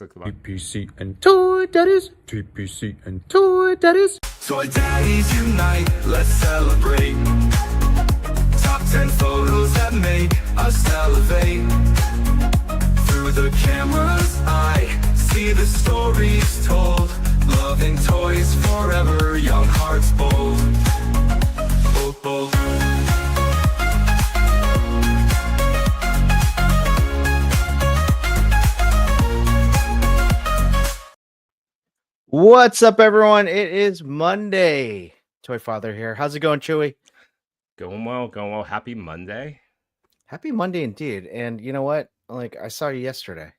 click the button. TPC and Toy Daddies. TPC and Toy Daddies. Toy Daddies unite, let's celebrate. Top 10 photos that make us elevate. Through the camera's eye, see the stories told. Loving toys forever, young hearts bold. Bold, bold. What's up, everyone? It is Monday. Toy Father here. How's it going, Chewy? Going well, going well. Happy Monday. Happy Monday indeed. And you know what? Like, I saw you yesterday.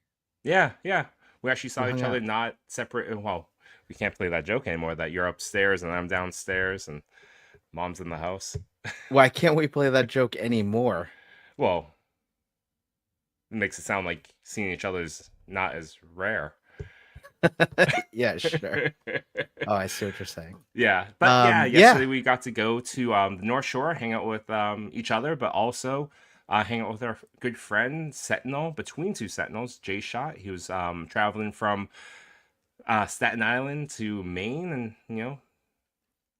Yeah. We actually saw We each hung other out. not separate. Well, we can't play that joke anymore that you're upstairs and I'm downstairs and mom's in the house. Why can't we play that joke anymore? Well, it makes it sound like seeing each other is not as rare. Yeah, sure. Oh, I see what you're saying. Yeah, but yesterday yeah. we got to go to the North Shore, hang out with each other, but also hang out with our good friend Sentinel, between two Sentinels, Jay Shot. He was traveling from Staten Island to Maine, and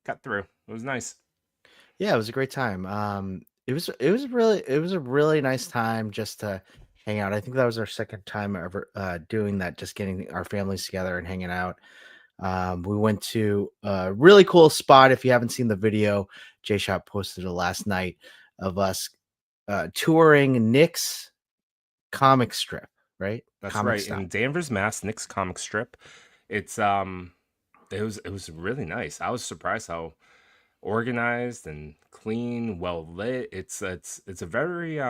got through. It was nice. Yeah, it was a great time. It was a really nice time just to hang out. I think that was our second time ever doing that, just getting our families together and hanging out. We went to a really cool spot. If you haven't seen the video, Jay Shot posted it last night of us touring Nick's comic strip, right? That's Comic right. stop. In Danvers, Mass, Nick's comic strip. It was really nice. I was surprised how organized and clean, well lit. It's a very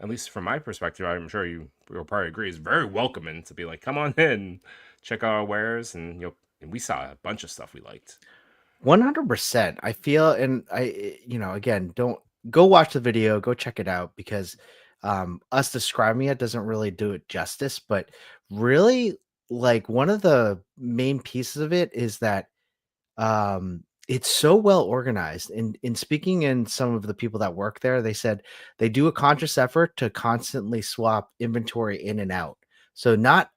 at least from my perspective, I'm sure you will probably agree, it's very welcoming to be like, come on in, check out our wares, and and we saw a bunch of stuff we liked. 100%. I feel, and again, don't go watch the video, go check it out, because us describing it doesn't really do it justice. But really, like, one of the main pieces of it is that it's so well organized. And in speaking in some of the people that work there, they said they do a conscious effort to constantly swap inventory in and out. So not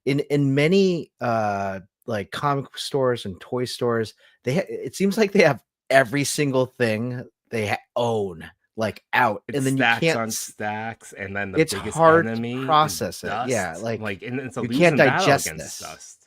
in many like comic stores and toy stores, it seems like they have every single thing they own like out, It's and then stacks you can't on stacks, and then it's biggest hard enemy to is process it. dust. Yeah, like and it's a you losing can't battle digest against this. dust.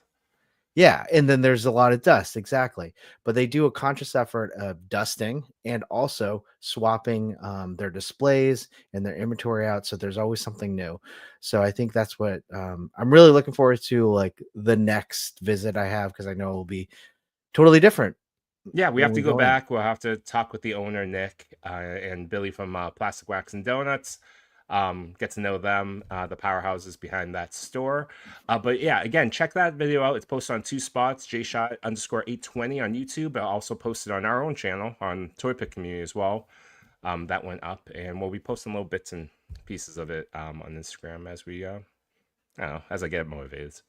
Yeah, and then there's a lot of dust, exactly. But they do a conscious effort of dusting and also swapping their displays and their inventory out, so there's always something new. So I think that's what I'm really looking forward to, like the next visit I have, because I know it will be totally different. Yeah, we when have to we go in. back. We'll have to talk with the owner, Nick, and Billy from Plastic Wax and Donuts. Get to know them, the powerhouses behind that store. But yeah, again, check that video out. It's posted on two spots, jshot_820 on YouTube, but also posted on our own channel on ToyPic Community as well. That went up, and we'll be posting little bits and pieces of it on Instagram as we, I don't know, as I get motivated.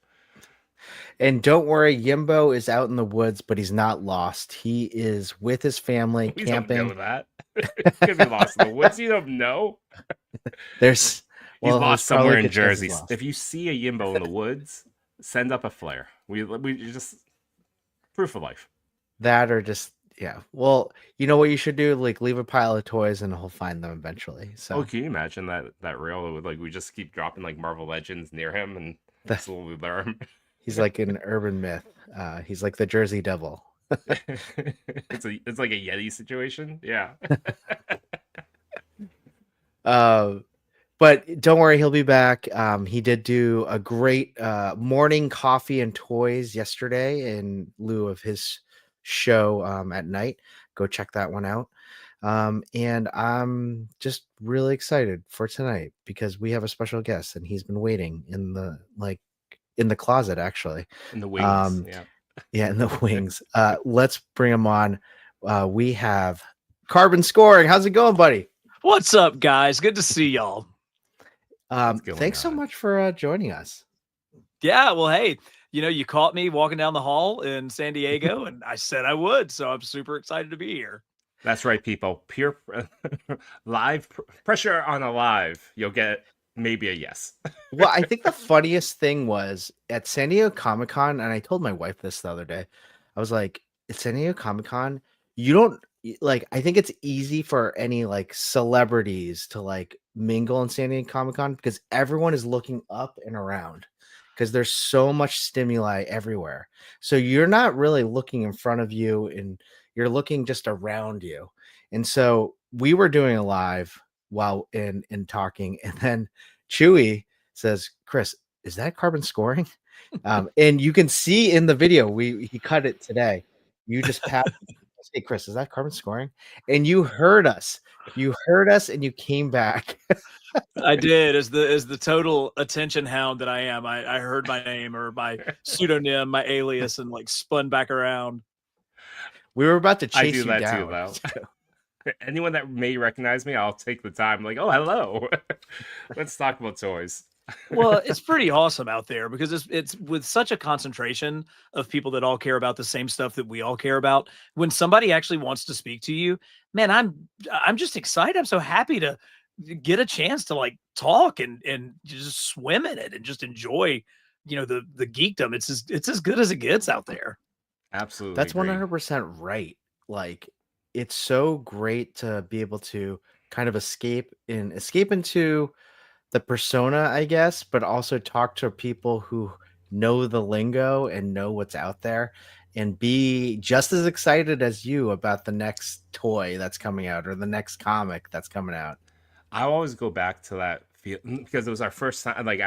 And don't worry, Yimbo is out in the woods, but he's not lost. He is with his family We camping. don't know that. He could be lost in the woods. You don't know. He's lost somewhere in Jersey. Lost. If you see a Yimbo in the woods, send up a flare. We just proof of life. That, or just, yeah. Well, you know what you should do? Like, leave a pile of toys and he'll find them eventually. So Oh, can you imagine that reel with, like, we just keep dropping like Marvel Legends near him and slowly learn. he's like an urban myth. He's like the Jersey Devil. It's like a Yeti situation. Yeah. But don't worry, he'll be back. He did do a great morning coffee and toys yesterday in lieu of his show at night. Go check that one out. And I'm just really excited for tonight because we have a special guest, and he's been waiting in the closet, actually. In the wings. Yeah, in the wings. Let's bring him on. We have Carbon Scoring. How's it going, buddy? What's up, guys? Good to see y'all. Thanks so much for joining us. Yeah, well, hey, you caught me walking down the hall in San Diego, and I said I would, so I'm super excited to be here. That's right, people. Pure live pressure on a live. You'll get maybe a yes. Well, I think the funniest thing was at San Diego Comic-Con, and I told my wife this the other day. I was like, at San Diego Comic-Con, you don't like, I think it's easy for any like celebrities to like mingle in San Diego Comic-Con because everyone is looking up and around because there's so much stimuli everywhere. So you're not really looking in front of you and you're looking just around you. And so we were doing a live while in talking, and then Chewy says, Chris, is that carbon scoring? And you can see in the video, he cut it today. You just passed. Hey, Chris, is that carbon scoring? And you heard us. You heard us and you came back. I did, as the total attention hound that I am. I heard my name or my pseudonym, my alias, and like spun back around. We were about to I chase do you that down. too, though. Anyone that may recognize me, I'll take the time. Like, oh, hello. Let's talk about toys. Well, it's pretty awesome out there because it's with such a concentration of people that all care about the same stuff that we all care about. When somebody actually wants to speak to you, man, I'm just excited. I'm so happy to get a chance to like talk and just swim in it and just enjoy, the geekdom. It's as good as it gets out there. Absolutely. That's agree. 100% right. Like, it's so great to be able to kind of escape into the persona, I guess, but also talk to people who know the lingo and know what's out there and be just as excited as you about the next toy that's coming out or the next comic that's coming out. I always go back to that feel because it was our first time. Like,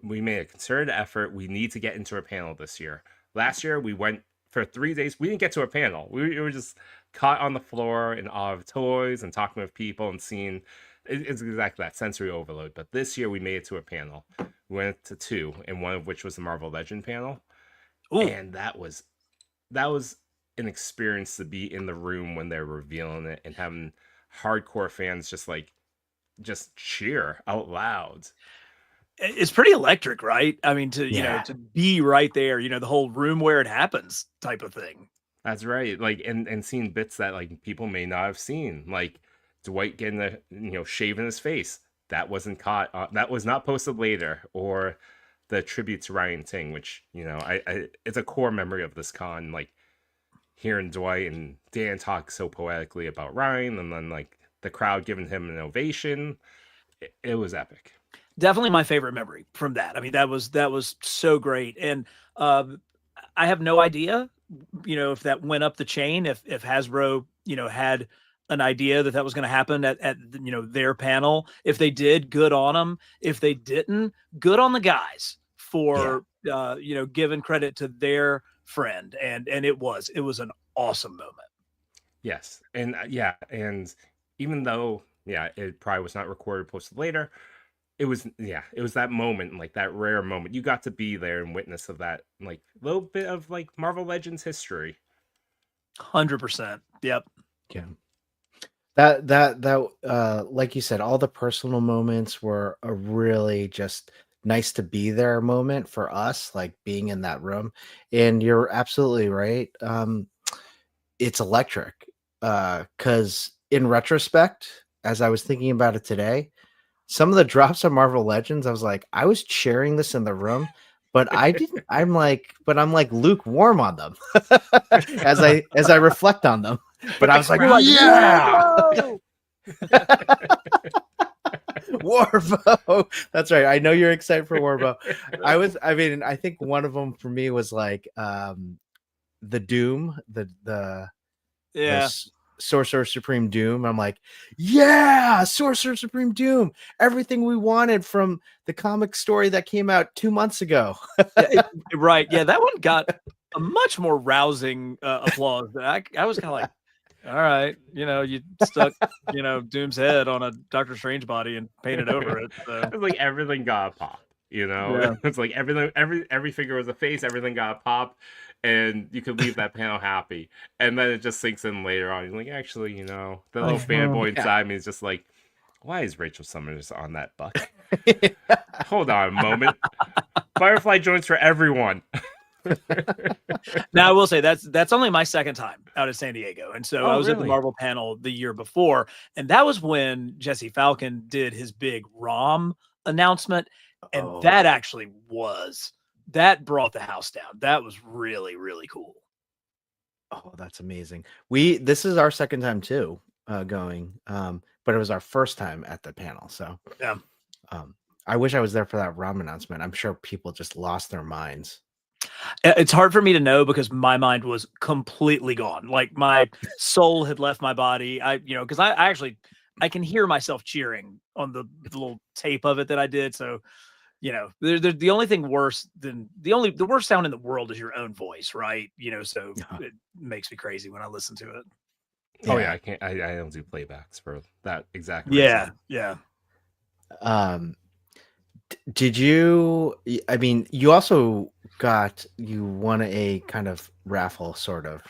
we made a concerted effort. We need to get into a panel this year. Last year, we went for 3 days. We didn't get to a panel. We were just caught on the floor in awe of toys and talking with people and seeing. It's exactly that sensory overload. But this year, we made it to a panel. We went to 2, and one of which was the Marvel Legend panel. Ooh. And that was an experience to be in the room when they're revealing it and having hardcore fans just cheer out loud. It's pretty electric, right? I mean, to be right there, the whole room where it happens type of thing. That's right. Like, and seeing bits that like people may not have seen, like Dwight getting shaving his face. That wasn't caught. That was not posted later. Or the tribute to Ryan Ting, which it's a core memory of this con. Like hearing Dwight and Dan talk so poetically about Ryan, and then like the crowd giving him an ovation. It was epic. Definitely my favorite memory from that. I mean, that was so great. And I have no idea, if that went up the chain, if Hasbro, had an idea that was going to happen at their panel. If they did, good on them. If they didn't, good on the guys for, giving credit to their friend. And it was an awesome moment. Yes. And and even though, it probably was not recorded, posted later, it was that moment, like that rare moment. You got to be there and witness of that, like little bit of like Marvel Legends history. 100%. Yep. Yeah. That like you said, all the personal moments were a really just nice to be there moment for us, like being in that room. And you're absolutely right. It's electric. Because in retrospect, as I was thinking about it today, some of the drops of Marvel Legends, I was like, I was cheering this in the room, but I'm like lukewarm on them as I reflect on them. But I was like, yeah. Warbo. That's right. I know you're excited for Warbo. I think one of them for me was like the Doom, the Sorcerer Supreme Doom. I'm like, yeah, Sorcerer Supreme Doom. Everything we wanted from the comic story that came out 2 months ago. Right. Yeah, that one got a much more rousing applause. I was kind of like, all right, you stuck, Doom's head on a Doctor Strange body and painted over it. So. It's like everything got a pop, Yeah. It's like everything, every figure was a face, everything got a pop, and you could leave that panel happy. And then it just sinks in later on. You're like, actually, the little fanboy inside me is just like, why is Rachel Summers on that buck? Hold on a moment. Firefly joints for everyone. Now I will say that's only my second time out of San Diego, and so I was at the really? Marvel panel the year before, and that was when Jesse Falcon did his big ROM announcement, and Oh, that actually that brought the house down. That was really, really cool. oh, that's amazing. This is our second time too, going. But it was our first time at the panel. So Yeah. um I wish I was there for that ROM announcement. I'm sure people just lost their minds. It's hard for me to know because my mind was completely gone. Like my soul had left my body. Because I actually I can hear myself cheering on the little tape of it that I did. So, the only thing worse than the worst sound in the world is your own voice, right? So it makes me crazy when I listen to it. Oh yeah, Yeah. I can't. I don't do playbacks for that exact Yeah, reason. yeah. Um did you I mean, you also you won a kind of raffle sort of.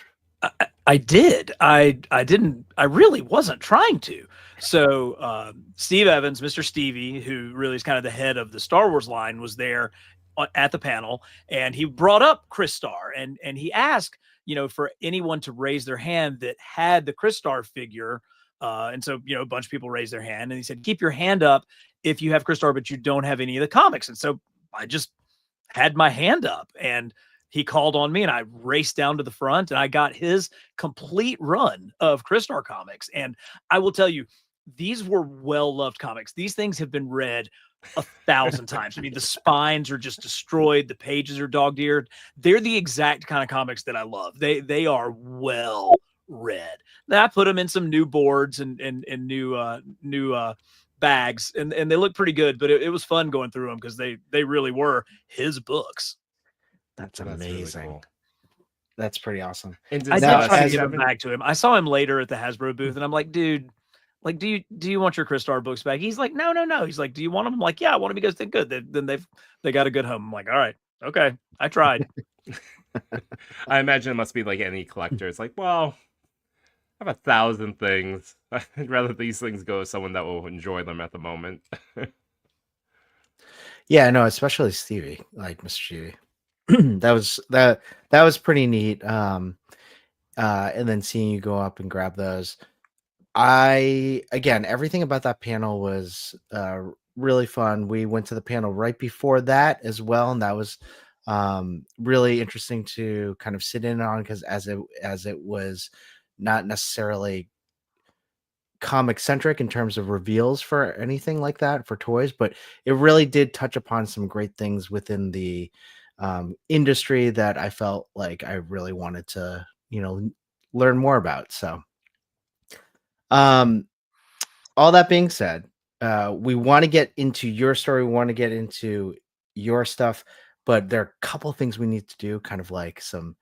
I did. I didn't. I really wasn't trying to. So Steve Evans, Mr. Stevie, who really is kind of the head of the Star Wars line, was there at the panel, and he brought up Chris Star, and he asked, for anyone to raise their hand that had the Chris Star figure. And so, a bunch of people raised their hand, and he said, "Keep your hand up if you have Chris Star, but you don't have any of the comics." And so I just had my hand up, and he called on me, and I raced down to the front, and I got his complete run of Christar comics. And I will tell you, these were well-loved comics. These things have been read 1,000 times. I mean, the spines are just destroyed. The pages are dog-eared. They're the exact kind of comics that I love. They are well read. Now, I put them in some new boards and new bags, and they look pretty good, but it was fun going through them because they really were his books. That's That's really amazing. cool. That's pretty awesome. And I does did try to give them C7 back to him. I saw him later at the Hasbro booth, and I'm like, dude, like, do you want your Christar books back? He's like, no. He's like, do you want them? I'm like, yeah, I want them because they're good. They got a good home. I'm like, all right, okay, I tried. I imagine it must be like any collector. It's like, well, I have 1,000 things. I'd rather these things go to someone that will enjoy them at the moment. Yeah, no, especially Stevie, like Mr. Stevie. that was pretty neat. And then seeing you go up and grab those. Again, everything about that panel was really fun. We went to the panel right before that as well, and that was really interesting to kind of sit in on because as it was not necessarily comic centric in terms of reveals for anything like that for toys, but it really did touch upon some great things within the industry that I felt like I really wanted to, learn more about. So, um, all that being said, we want to get into your story, we want to get into your stuff, but there are a couple things we need to do, kind of like some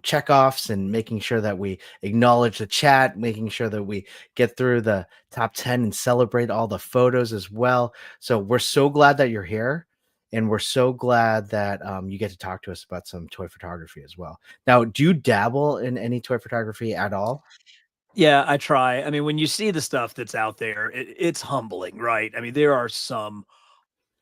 checkoffs and making sure that we acknowledge the chat, making sure that we get through the top 10 and celebrate all the photos as well. So we're so glad that you're here. And we're so glad that you get to talk to us about some toy photography as well. Now, do you dabble in any toy photography at all? Yeah, I try. I mean, when you see the stuff that's out there, it's humbling, right? I mean, there are some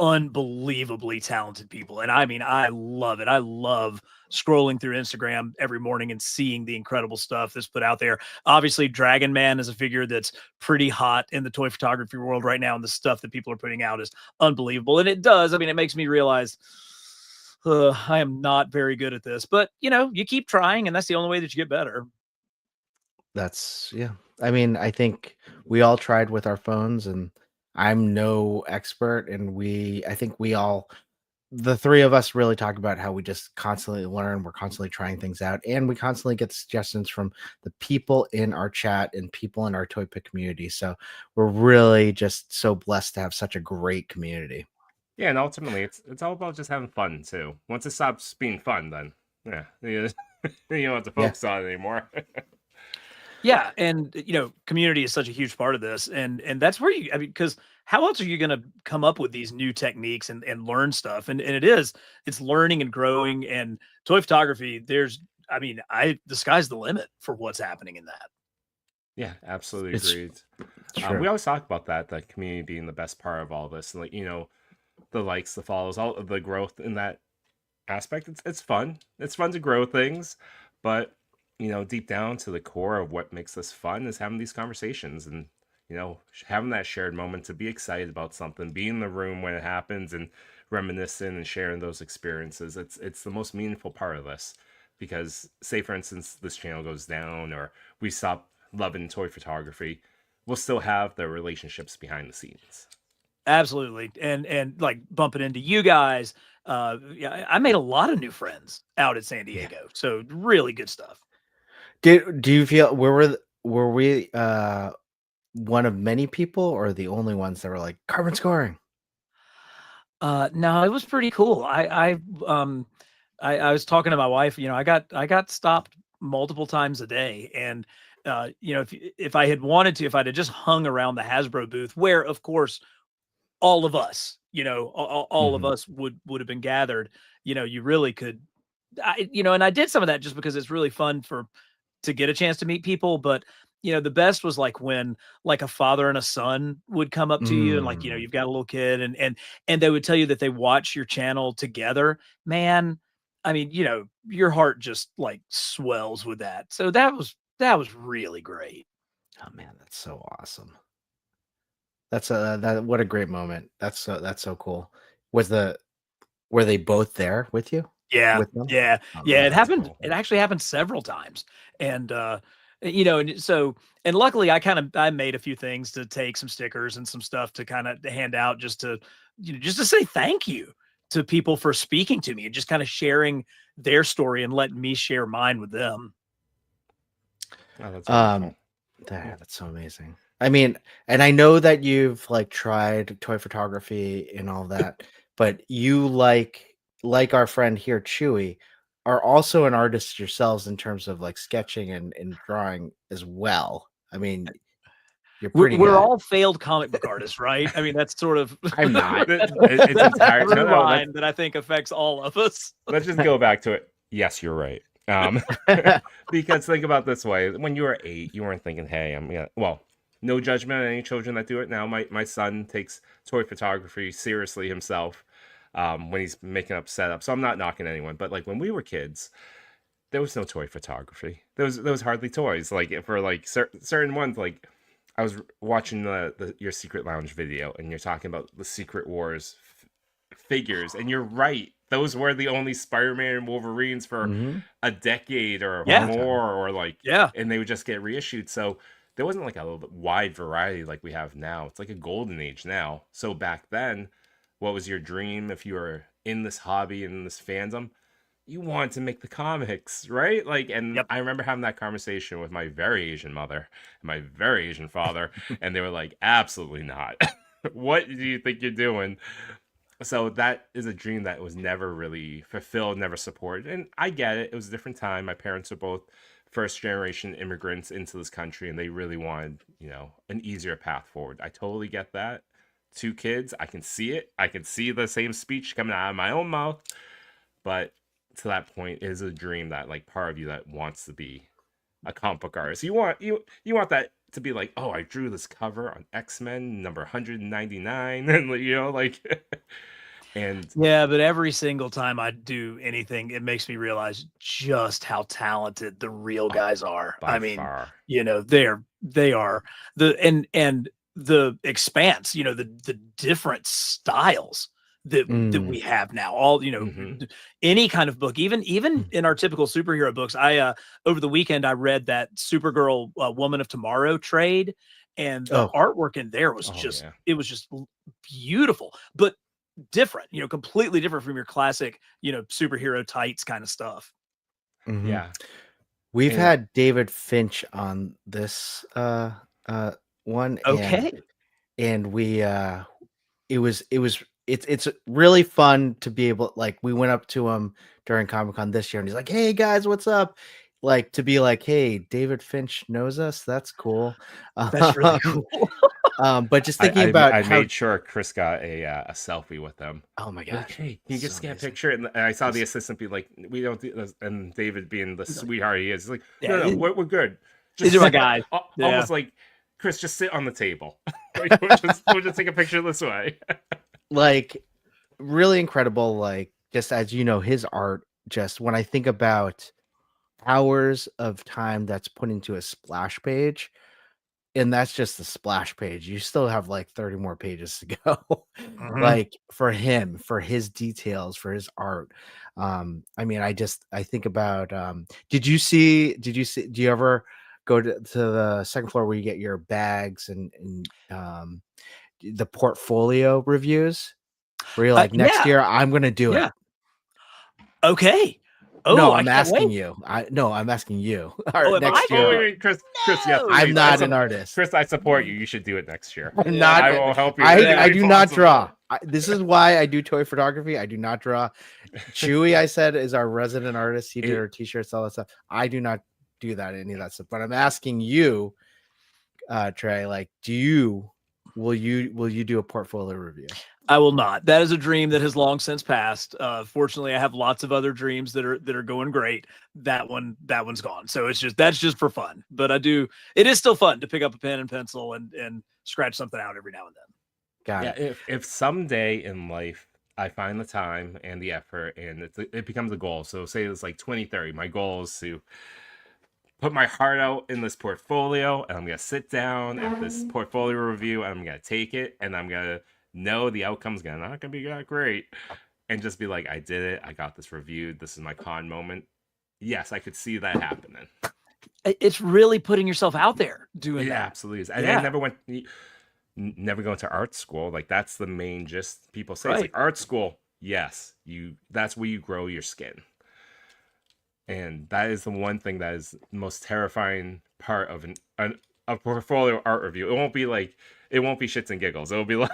unbelievably talented people. And I mean, I love it. I love scrolling through Instagram every morning and seeing the incredible stuff that's put out there. Obviously, Dragon Man is a figure that's pretty hot in the toy photography world right now, and the stuff that people are putting out is unbelievable. And it does. I mean, it makes me realize I am not very good at this, but you keep trying, and that's the only way that you get better. That's yeah. I mean, I think we all tried with our phones, and I'm no expert. And I think the three of us really talk about how we just constantly learn. We're constantly trying things out, and we constantly get suggestions from the people in our chat and people in our ToyPic community. So we're really just so blessed to have such a great community. Yeah, and ultimately, it's all about just having fun too. Once it stops being fun, then yeah, you don't have to Yeah. focus on it anymore. Yeah, and community is such a huge part of this, and that's where I mean, because how else are you going to come up with these new techniques and learn stuff? And it's learning and growing. And toy photography, I mean, the sky's the limit for what's happening in that. Yeah, absolutely It's agreed. true. We always talk about that, the community being the best part of all this, like the likes, the follows, all of the growth in that aspect. It's fun. It's fun to grow things, but deep down to the core of what makes this fun is having these conversations and having that shared moment to be excited about something, be in the room when it happens, and reminiscing and sharing those experiences. It's the most meaningful part of this, because say for instance this channel goes down or we stop loving toy photography, we'll still have the relationships behind the scenes. Absolutely. And like bumping into you guys. Yeah, I made a lot of new friends out at San Yeah. Diego. So really good stuff. Do you feel were we one of many people or the only ones that were like carbon scoring? No, it was pretty cool. I was talking to my wife, I got stopped multiple times a day. And if I had wanted to, if I'd have just hung around the Hasbro booth, where of course all of us, all of Mhm. us would have been gathered, you really could, and I did some of that just because it's really fun to get a chance to meet people. But the best was like when like a father and a son would come up to you, and like Mm. you've got a little kid, and they would tell you that they watch your channel together. Man, I mean, your heart just like swells with that. So that was really great. Oh man, that's so awesome. That's that what a great moment. That's so cool. Was the Were they both there with you? Yeah, With them? yeah, Oh yeah. man, It that's happened. cool. It actually happened several times, and and so, and luckily, I made a few things to take some stickers and some stuff to kind of hand out, just to just to say thank you to people for speaking to me and just kind of sharing their story and letting me share mine with them. Oh, that's Um, wonderful. that's so amazing. I mean, and I know that you've like tried toy photography and all that, but you like our friend here, Chewy, are also an artist yourselves in terms of like sketching and drawing as well. I mean, you're We're, pretty we're good. all failed comic book artists, right? I mean, that's sort of I'm not. that's, It's that's the entire no, through no. Let's line that I think affects all of us. let's just go back to it. Yes, you're right. Because think about it this way: when you were 8, you weren't thinking, "Hey, I'm gonna." Well, no judgment on any children that do it now. My son takes toy photography seriously himself, when he's making up setups. So I'm not knocking anyone, but like when we were kids, there was no toy photography. There was hardly toys. Like for like certain ones, like I was watching the your Secret Lounge video, and you're talking about the Secret Wars figures, and you're right. Those were the only Spider-Man and Wolverines for Hmm. a decade or Yeah, Long time. more, or like, yeah. and they would just get reissued. So there wasn't like a little bit wide variety like we have now. It's like a golden age now. So back then, what was your dream if you were in this hobby and this fandom? You wanted to make the comics, right? Like, and Yep. I remember having that conversation with my very Asian mother and my very Asian father, and they were like, absolutely not. What do you think you're doing? So that is a dream that was never really fulfilled, never supported. And I get it. It was a different time. My parents are both first generation immigrants into this country, and they really wanted, an easier path forward. I totally get that. 2 kids, I can see it. I can see the same speech coming out of my own mouth. But to that point, it is a dream that like part of you that wants to be a comic book artist. You want that to be like, oh, I drew this cover on X-Men number 199, and like and Yeah, but every single time I do anything, it makes me realize just how talented the real oh, guys are. by I mean, far. they are and the expanse, the different styles that Mm. we have now. All, Hmm. any kind of book, even in our typical superhero books. I over the weekend I read that Supergirl Woman of Tomorrow trade, and the Oh, artwork in there was Oh just yeah. it was just beautiful. But different, completely different from your classic, superhero tights kind of stuff. mhm. Yeah. We've And had David Finch on this one, Okay. and we it's really fun to be able, like, we went up to him during Comic-Con this year and he's like, "Hey guys, what's up?" Like, to be like, "Hey, David Finch knows us. That's cool." That's really Um, cool. but just I thinking I, about I how, made sure Chris got a selfie with them. oh my Like, gosh, hey, can you so just scan a amazing. picture? And I saw the He's assistant be like, we don't do this. And David, being the sweetheart he is, like, Yeah, no, we're good. these Just are my sit, guys. Yeah. almost like, Chris, just sit on the table. Like, we'll just take a picture this way. like really incredible, like, just as you know, his art, just when I think about hours of time that's put into a splash page, and that's just the splash page. You still have like 30 more pages to go. Mhm. Like for him, for his details, for his art. I mean, I think about do you ever go to the second floor where you get your bags and the portfolio reviews where you're like, next Yeah, year I'm gonna do yeah. it. Okay. No, Oh, I I'm can't asking wait. you. I'm asking you. Oh, Or am I next gonna Oh, year. do wait, it? wait, Chris, yes, No. I'm please. not an artist. Chris, I support you. You should do it next year. I'm Yeah, not. I will help you. in I any I way do not possible. draw. This is why I do toy photography. I do not draw. Chewy, I said, is our resident artist. He did our t-shirts, all that stuff. I do not do that, any of that stuff. But I'm asking you, Trey, like, will you do a portfolio review? I will not. That is a dream that has long since passed. Fortunately, I have lots of other dreams that are going great. That one's gone. So that's just for fun. But it is still fun to pick up a pen and pencil and scratch something out every now and then. Got Yeah, it. if someday in life I find the time and the effort and it becomes a goal. So say it's like 2030. My goal is to put my heart out in this portfolio and I'm gonna sit down at this portfolio review and I'm gonna take it and I'm gonna know the outcome's not gonna be that great and just be like, I did it, I got this reviewed, this is my con moment. Yes, I could see that happening. It's really putting yourself out there doing Yeah, that. absolutely is. And Yeah. I never going to art school. Like that's the main gist people say. It's Right. like art school, yes, that's where you grow your skin. And that is the one thing that is the most terrifying part of a portfolio art review. It won't be shits and giggles. It'll be like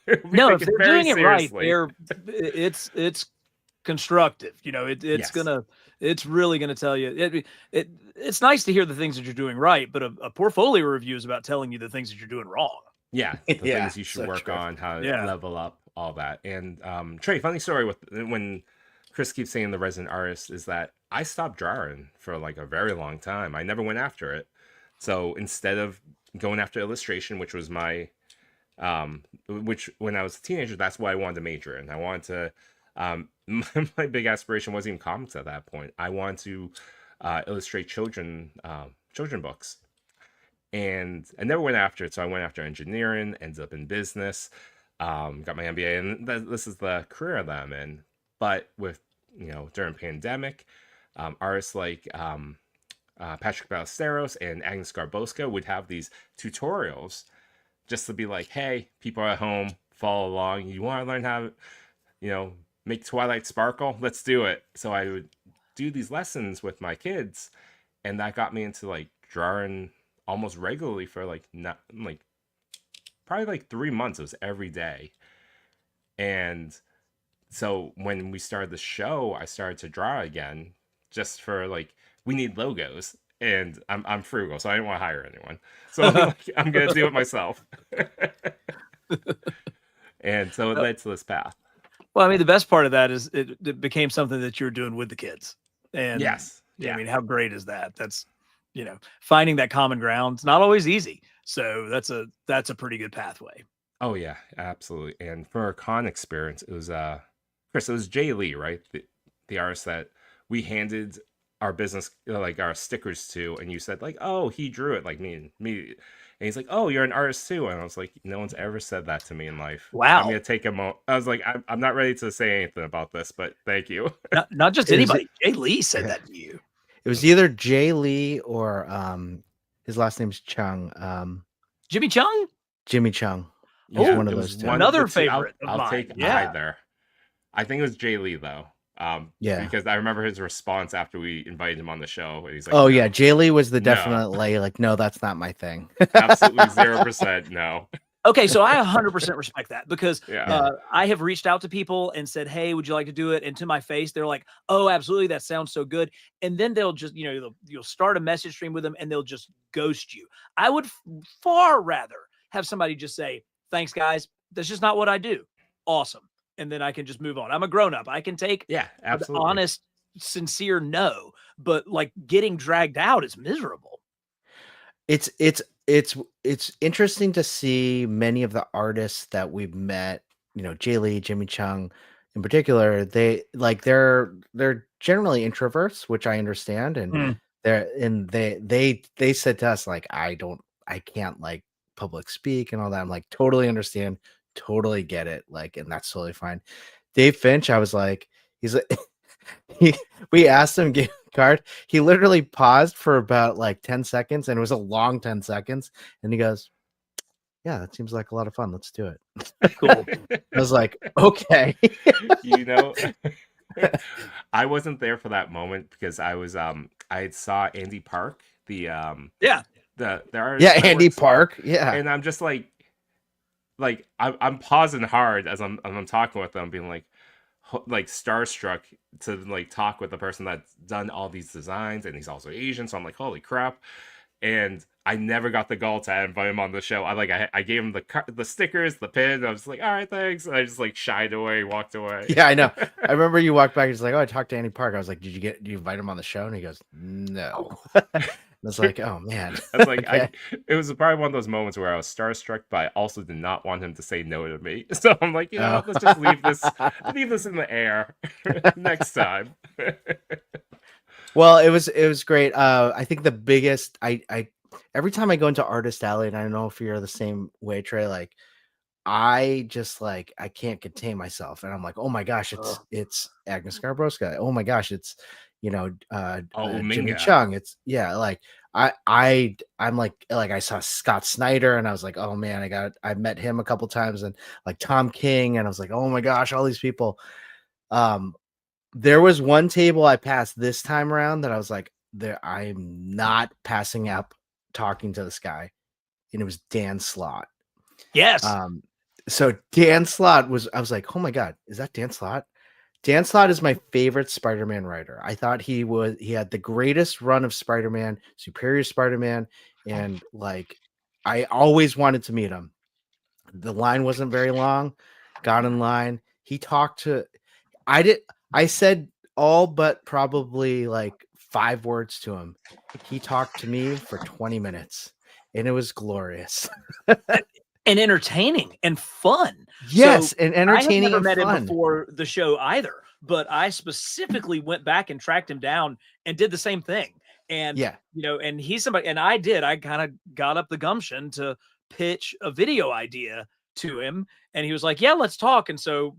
it'll be No, if taken they're very doing it right, seriously. it's constructive. It's Yes. it's really gonna tell you. It's nice to hear the things that you're doing right, but a portfolio review is about telling you the things that you're doing wrong. Yeah, the Yeah, things you should so work true. on, how to Yeah. level up, all that. And Trey, funny story with when Chris keeps saying the resident artist is that I stopped drawing for like a very long time. I never went after it. So instead of going after illustration, which was which when I was a teenager, that's what I wanted to major in. I wanted to my big aspiration wasn't even comics at that point. I wanted to illustrate children books. And I never went after it, so I went after engineering, ended up in business, got my MBA, and this is the career that I'm in. But with during pandemic, artists like Patrick Ballesteros and Agnes Garboska would have these tutorials just to be like, hey, people are at home, follow along. You want to learn how to, make Twilight sparkle? Let's do it. So I would do these lessons with my kids, and that got me into like drawing almost regularly for probably like 3 months. It was every day. And so when we started the show, I started to draw again just for like, we need logos. And I'm frugal, so I didn't want to hire anyone. So I'm like, I'm gonna do it myself. And so it led to this path. Well, I mean, the best part of that is it became something that you're doing with the kids. And Yes. I mean, how great is that? That's finding that common ground. It's not always easy. So that's a pretty good pathway. Oh yeah, absolutely. And for our con experience, it was Chris, it was Jay Lee, right? The artist that we handed our business like our stickers to, and you said like, oh, he drew it like me. And he's like, oh, you're an artist too. And I was like, no one's ever said that to me in life. Wow. I'm gonna take a moment. I was like, I'm not ready to say anything about this, but thank you. Not just Is anybody. Jay Lee said that to you. It was either Jay Lee or his last name's Chung. Jimmy Chung? Jimmy Chung. Yeah, Oh, one of it those was two. of Another the two. favorite of I'll mine. take Yeah. either. I think it was Jay Lee though. Yeah. Because I remember his response after we invited him on the show. He's like, Oh no, yeah, Jay Lee was the No. definite like, no, that's not my thing. absolutely 0%. No. Okay, so I 100% respect that because Yeah. I have reached out to people and said, "Hey, would you like to do it?" And to my face, they're like, "Oh, absolutely, that sounds so good." And then they'll just, you'll start a message stream with them and they'll just ghost you. I would far rather have somebody just say, "Thanks, guys. That's just not what I do." Awesome, and then I can just move on. I'm a grown up. I can take Yeah, an absolutely. honest, sincere no, but like getting dragged out is miserable. It's interesting to see many of the artists that we've met, Jay Lee, Jimmy Chung in particular, they're generally introverts, which I understand. And Mm. they said to us, like, I I can't like public speak and all that. I'm like, totally understand, totally get it. Like, and that's totally fine. Dave Finch, I was like, he's like, we asked him to get a card. He literally paused for about like 10 seconds, and it was a long 10 seconds. And he goes, yeah, that seems like a lot of fun. Let's do it. Cool. I was like, okay. You know, I wasn't there for that moment because I was I saw Andy Park, the Yeah. the artist Yeah, that Andy works- Park. Yeah. and I'm just like I'm pausing hard as I'm talking with them, being like starstruck to like talk with the person that's done all these designs, and he's also Asian, so I'm like, holy crap. And I never got the gall to invite him on the show. I gave him the stickers, the pin. I was like, all right, thanks. And I just like shied away, walked away. Yeah, I know. I remember you walked back. He's like, "Oh, I talked to Andy Park." I was like, "Did you invite him on the show?" And he goes, "No." I was like, "Oh man." That's like Okay. it was probably one of those moments where I was starstruck, but I also did not want him to say no to me. So I'm like, you know, Oh. let's just leave this in the air next time. Well, it was great. I think the biggest I every time I go into Artist Alley, and I don't know if you're the same way, Trey, like I just like I can't contain myself, and I'm like, oh my gosh, it's Agnes Garbroska. Oh my gosh, it's Jimmy Minga. Chung. It's like I'm like I saw Scott Snyder, and I was like, oh man, I met him a couple times, and like Tom King, and I was like, oh my gosh, all these people. There was one table I passed this time around that I was like, I'm not passing up talking to this guy, and it was Dan Slott. Yes. So Dan Slott I was like, oh my god, is that Dan Slott? Dan Slott is my favorite Spider-Man writer. I thought he had the greatest run of Spider-Man, Superior Spider-Man, and like I always wanted to meet him. The line wasn't very long. Got in line. He talked to I said all but probably like 5 words to him. He talked to me for 20 minutes, and it was glorious. And entertaining and fun. Yes, So and entertaining I had never and met fun. him before the show either, but I specifically went back and tracked him down and did the same thing. And Yeah. and he's somebody, and I kind of got up the gumption to pitch a video idea to him, and he was like, "Yeah, let's talk." And so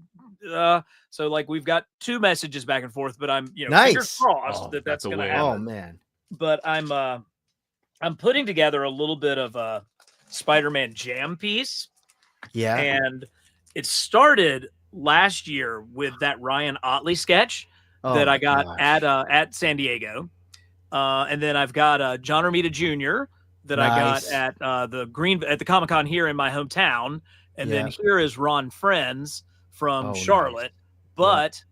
like we've got 2 messages back and forth, but I'm fingers Nice. crossed Oh, that's that's a going to win. happen. Oh man. But I'm putting together a little bit of a Spider-Man jam piece, Yeah. and it started last year with that Ryan Otley sketch that I got at San Diego, and then I've got John Romita Jr. that Nice. I got at the Comic-Con here in my hometown, and then here is Ron Friends from Oh, nice. Charlotte, but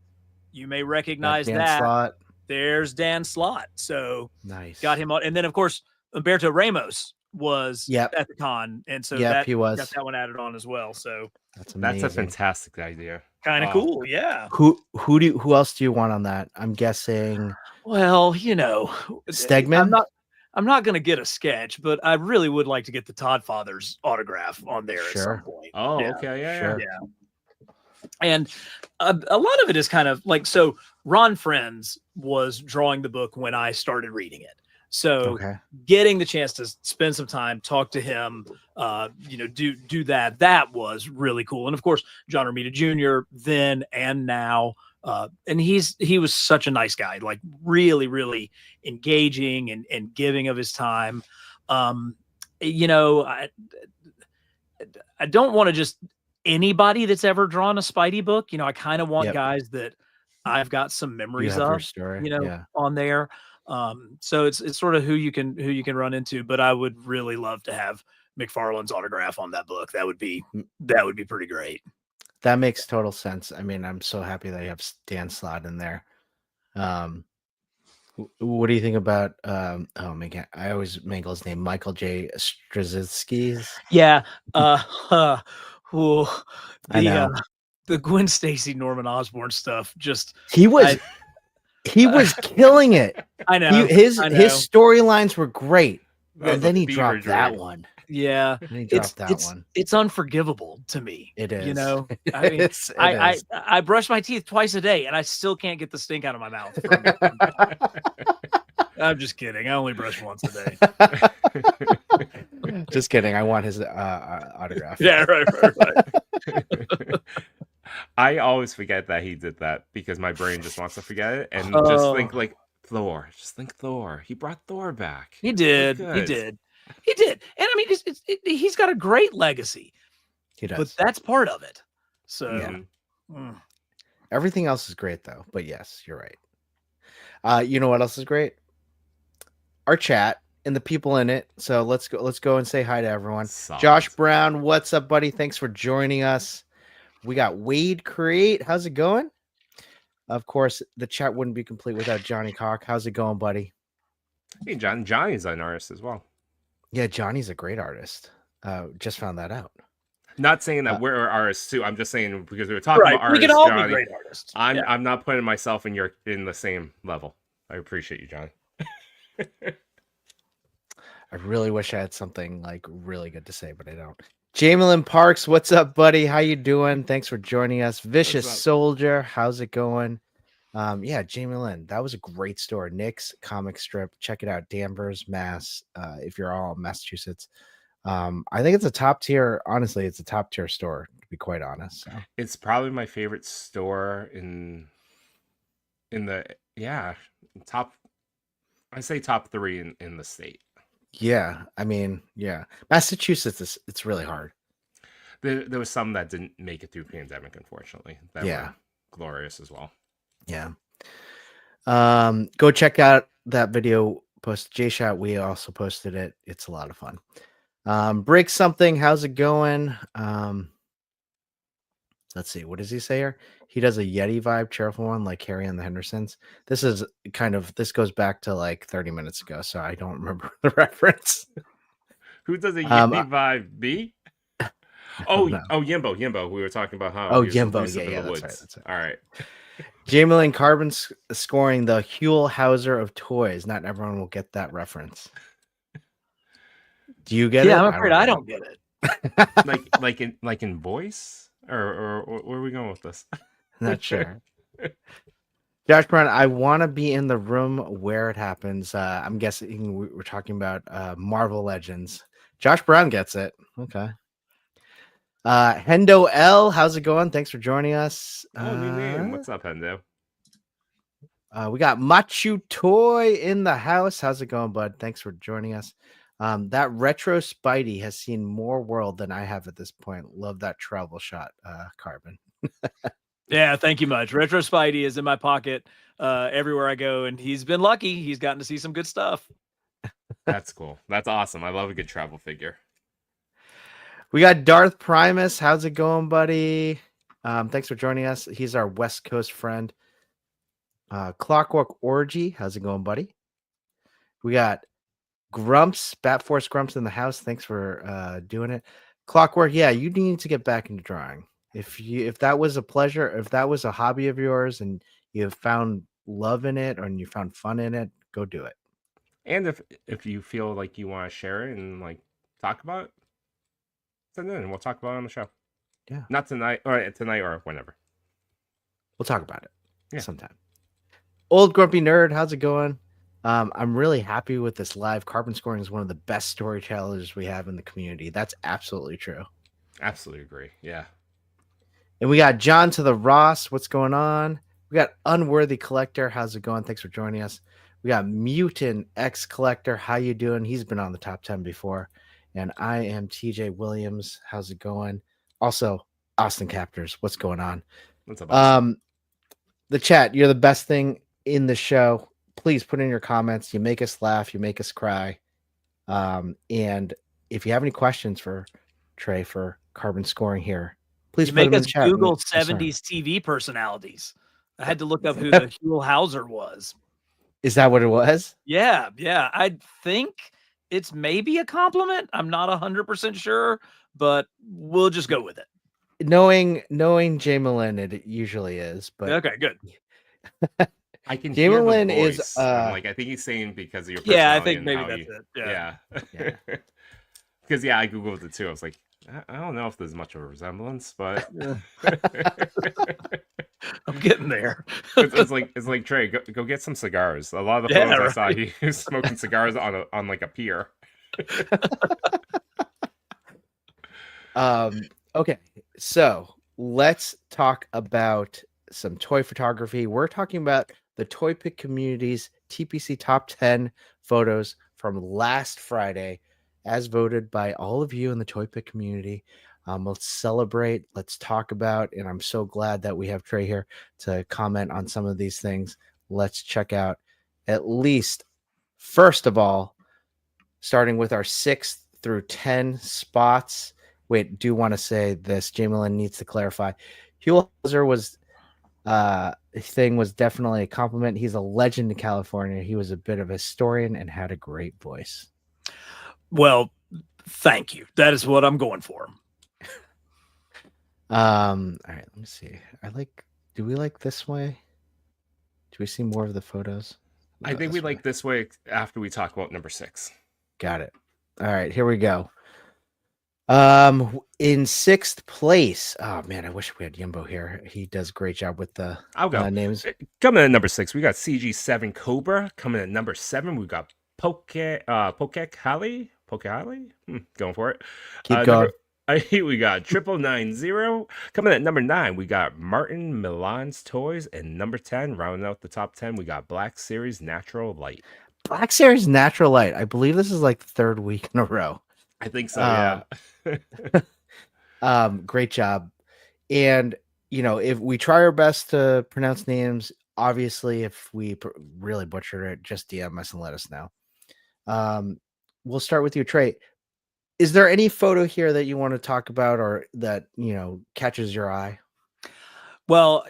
you may recognize Dan that. Slott. There's Dan Slott, so Nice. got him on, and then of course Umberto Ramos was Yep. at the con, and so He was. got that one added on as well. So That's amazing. That's a fantastic idea. kind of cool, yeah. Who else do you want on that? I'm guessing Well, Stegman? I'm not going to get a sketch, but I really would like to get the Todd Father's autograph on there at Sure. some point. Oh, Yeah. okay, yeah, Sure. Yeah. And a lot of it is kind of like, so Ron Friends was drawing the book when I started reading it. So Okay. getting the chance to spend some time, talk to him, do that was really cool. And of course, John Romita Jr. then and now, and he was such a nice guy, like really, really engaging and giving of his time. I don't want to just anybody that's ever drawn a Spidey book. I kind of want Yep. guys that I've got some You memories have your of, story. Yeah. on there. So it's sort of who you can run into, but I would really love to have McFarlane's autograph on that book. That would be pretty great. That makes total sense. I mean, I'm so happy that you have Dan Slott in there. What do you think about oh my god, I always mangle his name, Michael J. Straczynski's? Yeah. I know. The Gwen Stacy, Norman Osborn stuff. Just He was killing it. I know His I know. storylines were great. That was And then a he fever dropped that dream. one. Yeah. And he dropped that one. It's unforgivable to me. It is. I mean, It is. I brush my teeth twice a day and I still can't get the stink out of my mouth. I'm just kidding. I only brush once a day. Just kidding. I want his autograph. Yeah, right. I always forget that he did that because my brain just wants to forget it and just Oh. think like Thor. Just think Thor. He brought Thor back. He It's so did. He good. did. He did. And I mean, he's got a great legacy, He but does. that's part of it. So, Yeah. mm. Everything else is great though. But yes, you're right. You know what else is great? Our chat and the people in it. So let's go and say hi to everyone. Solid. Josh Brown, what's up, buddy? Thanks for joining us. We got Wade Create. How's it going? Of course, the chat wouldn't be complete without Johnny Cock. How's it going, buddy? Hey, Johnny's an artist as well. Yeah, Johnny's a great artist. Just found that out. Not saying that we're artists too. I'm just saying because we were talking about We artists. can all Johnny, be great artists. I'm not putting myself in the same level. I appreciate you, Johnny. I really wish I had something like really good to say, but I don't. Jamelin Parks, what's up, buddy? How you doing? Thanks for joining us. Vicious Soldier, how's it going? Yeah, Jamelin, that was a great store. Nick's comic strip. Check it out. Danvers, Mass. If you're all in Massachusetts. I think it's a top tier. Honestly, it's a top tier store, to be quite honest. So. It's probably my favorite store in the top. I say top 3 in the state. Yeah, I mean, yeah, Massachusetts it's really hard. There was some that didn't make it through pandemic, unfortunately. That were glorious as well. Yeah. Go check out that video post J-Shot. We also posted it. It's a lot of fun. Break something. How's it going? Let's see. What does he say here? He does a Yeti vibe, cheerful one, like Harry and the Hendersons. This goes back to like 30 minutes ago, so I don't remember the reference. Who does a Yeti vibe? B? Oh, Yimbo. We were talking about how. Oh, Yimbo. Yeah, that's right. All right. Jamelin Carbon scoring the Huell Hauser of toys. Not everyone will get that reference. Do you get it? Yeah, I'm afraid I don't get it. like in voice, or where are we going with this? Not sure. Josh Brown, I want to be in the room where it happens. I'm guessing we're talking about Marvel Legends. Josh Brown gets it. Okay. Hendo L, how's it going? Thanks for joining us. Oh, new name. What's up, Hendo? We got Machu Toy in the house. How's it going, bud? Thanks for joining us. That retro Spidey has seen more world than I have at this point. Love that travel shot, Carbon. Yeah, thank you much. Retro Spidey is in my pocket everywhere I go, and he's been lucky. He's gotten to see some good stuff. That's cool. That's awesome. I love a good travel figure. We got Darth Primus. How's it going, buddy? Thanks for joining us. He's our West Coast friend. Clockwork Orgy. How's it going, buddy? We got Grumps, Bat Force Grumps in the house. Thanks for doing it. Clockwork. Yeah, you need to get back into drawing. If that was a pleasure, if that was a hobby of yours and you found love in it or you found fun in it, go do it. And if you feel like you want to share it and like talk about it, send it in and we'll talk about it on the show. Yeah. Not tonight or whenever. We'll talk about it sometime. Old Grumpy Nerd, how's it going? I'm really happy with this live. Carbon Scoring is one of the best storytellers we have in the community. That's absolutely true. Absolutely agree. Yeah. And we got John to the Ross. What's going on? We got Unworthy Collector. How's it going? Thanks for joining us. We got Mutant X Collector. How you doing? He's been on the top 10 before. And I am TJ Williams. How's it going? Also, Austin Captors. What's going on? What's up? The chat, you're the best thing in the show. Please put in your comments. You make us laugh. You make us cry. And if you have any questions for Trey for Carbon Scoring here, please make us Google 70s TV personalities. I had to look up who the Huell Hauser was. Is that what it was? Yeah. I think it's maybe a compliment. I'm not 100% sure, but we'll just go with it. Knowing Jay Malin, it usually is. But okay, good. I can Jay hear Malin the voice. is I think he's saying because of your personality. Yeah, I think maybe that's it. Yeah. Because I googled it too. I was like, I don't know if there's much of a resemblance, but I'm getting there. it's like Trey, go get some cigars. A lot of the photos I saw, he was smoking cigars on like a pier. Okay, so let's talk about some toy photography. We're talking about the ToyPic Community's TPC Top 10 photos from last Friday, as voted by all of you in the ToyPic community. Let's celebrate. Let's talk about, and I'm so glad that we have Trey here to comment on some of these things. Let's check out at least, first of all, starting with our 6th through 10 spots. Wait, do want to say this. Jamie needs to clarify. Hulhauser was thing was definitely a compliment. He's a legend in California. He was a bit of a historian and had a great voice. Well, thank you. That is what I'm going for. All right, let me see. Do we like this way? Do we see more of the photos? I think we like this way after we talk about number 6. Got it. All right, here we go. In 6th place. Oh man, I wish we had Yimbo here. He does a great job with the I'll go. names. Coming at number 6, we got CG7 Cobra. Coming at number 7, we got Pokek Halley. Going for it. Keep going. Number 8, we got 9990. Coming at number 9, we got Martin Milan's Toys. And number 10, rounding out the top 10, we got Black Series Natural Light. Black Series Natural Light. I believe this is like the 3rd week in a row. I think so, yeah. Great job. And, if we try our best to pronounce names, obviously, if we really butchered it, just DM us and let us know. We'll start with you, Trey. Is there any photo here that you want to talk about or that, catches your eye? Well,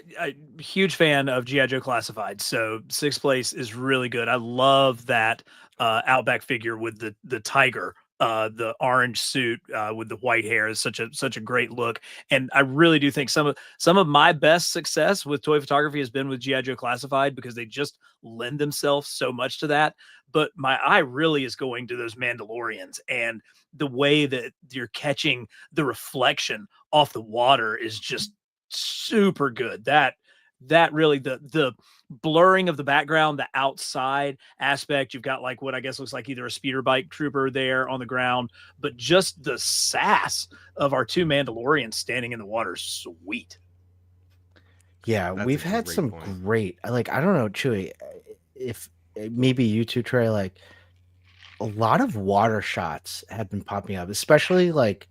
huge fan of G.I. Joe Classified, so 6th place is really good. I love that Outback figure with the tiger, the orange suit with the white hair is such a great look. And I really do think some of my best success with toy photography has been with G.I. Joe Classified because they just lend themselves so much to that. But my eye really is going to those Mandalorians, and the way that you're catching the reflection off the water is just super good. That really the blurring of the background, the outside aspect, you've got like what I guess looks like either a speeder bike trooper there on the ground, but just the sass of our 2 Mandalorians standing in the water, sweet. Yeah, we've had some great, I don't know, Chewy, if maybe you too, Trey, like a lot of water shots have been popping up, especially like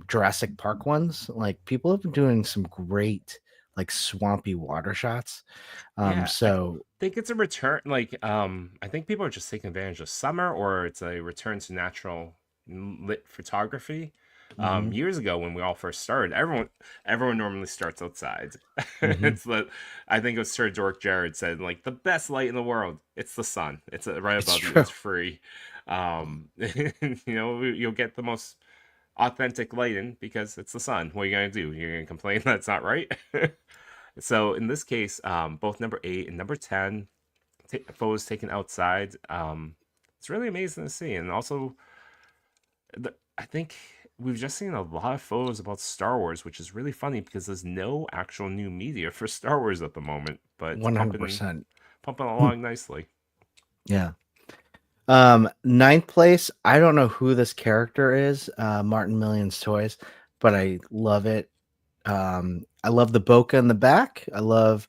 Jurassic Park ones. Like people have been doing some great like swampy water shots. So I think it's a return. I think people are just taking advantage of summer, or it's a return to natural lit photography. Years ago when we all first started, everyone normally starts outside. It's I think it was Sir George Jared said, like, the best light in the world, it's the sun. It's right above you. It's free. You'll get the most authentic lighting because it's the sun. What are you gonna do? You're gonna complain that's not right? So in this case, both number 8 and number 10 photos taken outside. It's really amazing to see, and also I think we've just seen a lot of photos about Star Wars, which is really funny because there's no actual new media for Star Wars at the moment, but 100% pumping along nicely. Yeah. 9th place. I don't know who this character is, Martin Million's Toys, but I love it. I love the bokeh in the back. I love,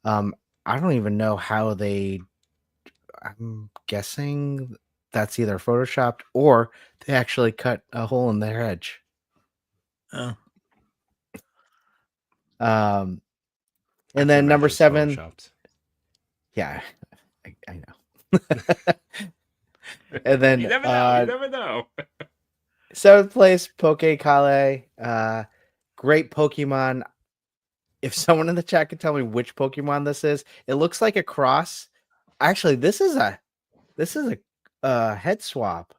I don't even know how I'm guessing that's either photoshopped or they actually cut a hole in their edge. Oh. And then number 7. Photoshopped. Yeah, I know. And then you never know. 7th place, Poke Kale. Great Pokemon. If someone in the chat could tell me which Pokemon this is, it looks like a cross. Actually, this is a head swap.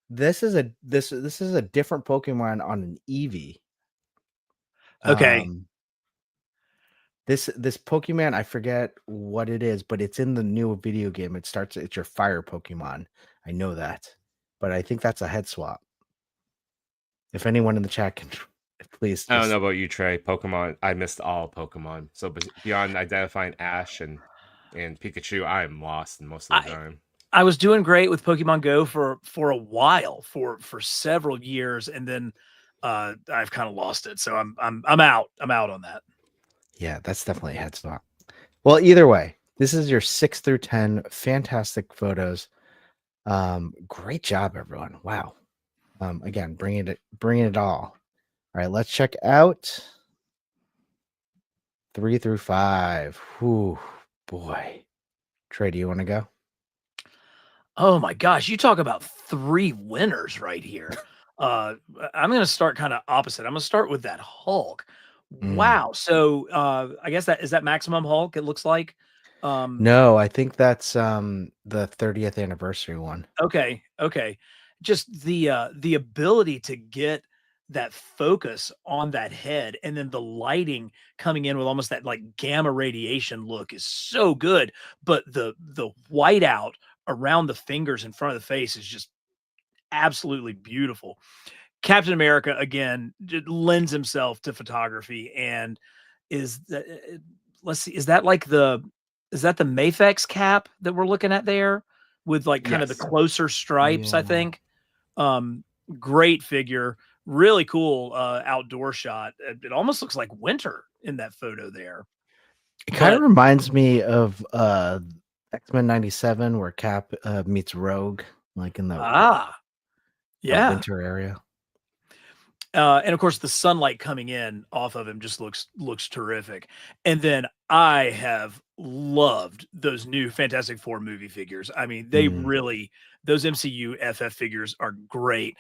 This is a different Pokemon on an Eevee. Okay. This Pokemon, I forget what it is, but it's in the new video game. It's your fire Pokemon. I know that, but I think that's a head swap. If anyone in the chat can please. I don't know about you, Trey. Pokemon, I missed all Pokemon. So beyond identifying Ash and Pikachu, I am lost most of the time. I was doing great with Pokemon Go for a while, for several years, and then I've kind of lost it. So I'm out. I'm out on that. Yeah, that's definitely a head spot. Well, either way, this is your 6 through 10 fantastic photos. Great job, everyone. Wow. Again, bringing it all. All right, let's check out 3 through 5. Whew, boy. Trey, do you want to go? Oh my gosh, you talk about 3 winners right here. I'm gonna start kind of opposite. I'm gonna start with that Hulk. Mm. Wow. So I guess that is that Maximum Hulk, it looks like. Um, No, I think that's the 30th anniversary one. okay, okay. Just the ability to get that focus on that head and then the lighting coming in with almost that like gamma radiation look is so good, but the whiteout around the fingers in front of the face is just absolutely beautiful. Captain America again lends himself to photography and is that let's see, is that the Mafex cap that we're looking at there with like kind of the Yes. closer stripes, I Yeah. think. Um, Great figure, really cool outdoor shot. It almost looks like winter in that photo there. It kind of But reminds me of X-Men 97 where Cap meets Rogue, like in the yeah. winter area. And of course the sunlight coming in off of him just looks terrific. And then I have loved those new Fantastic Four movie figures. I mean, they Mm. really those MCU FF figures are great.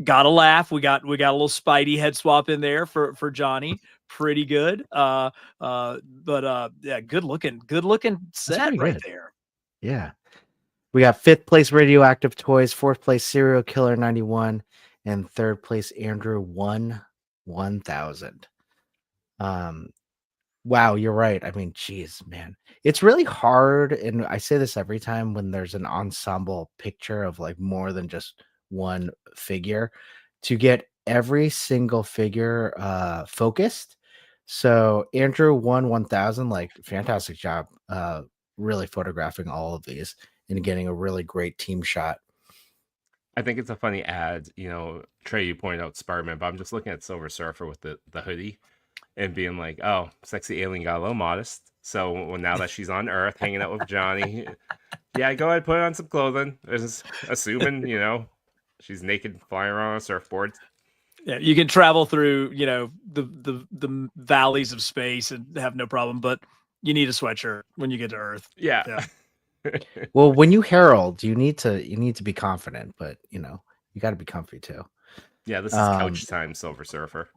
Gotta laugh. We got a little Spidey head swap in there for Johnny. Pretty good. Yeah, good looking That's set pretty right good. there. Yeah. We got 5th place Radioactive Toys, 4th place Serial Killer 91, and 3rd place Andrew 1000. Wow, you're right. I mean, geez, man. It's really hard, and I say this every time when there's an ensemble picture of like more than just one figure to get every single figure focused. So Andrew 1000, like fantastic job really photographing all of these and getting a really great team shot. I think it's a funny ad. Trey, you pointed out Spider-Man, but I'm just looking at Silver Surfer with the hoodie and being like, oh, sexy alien got a little modest. So now that she's on Earth hanging out with Johnny, yeah, go ahead, put on some clothing. Just assuming, she's naked flying around on a surfboard. Yeah, you can travel through, the valleys of space and have no problem, but you need a sweatshirt when you get to Earth. Yeah. Yeah. Well, when you herald, you need to be confident, but you got to be comfy too. Yeah, this is couch time, Silver Surfer.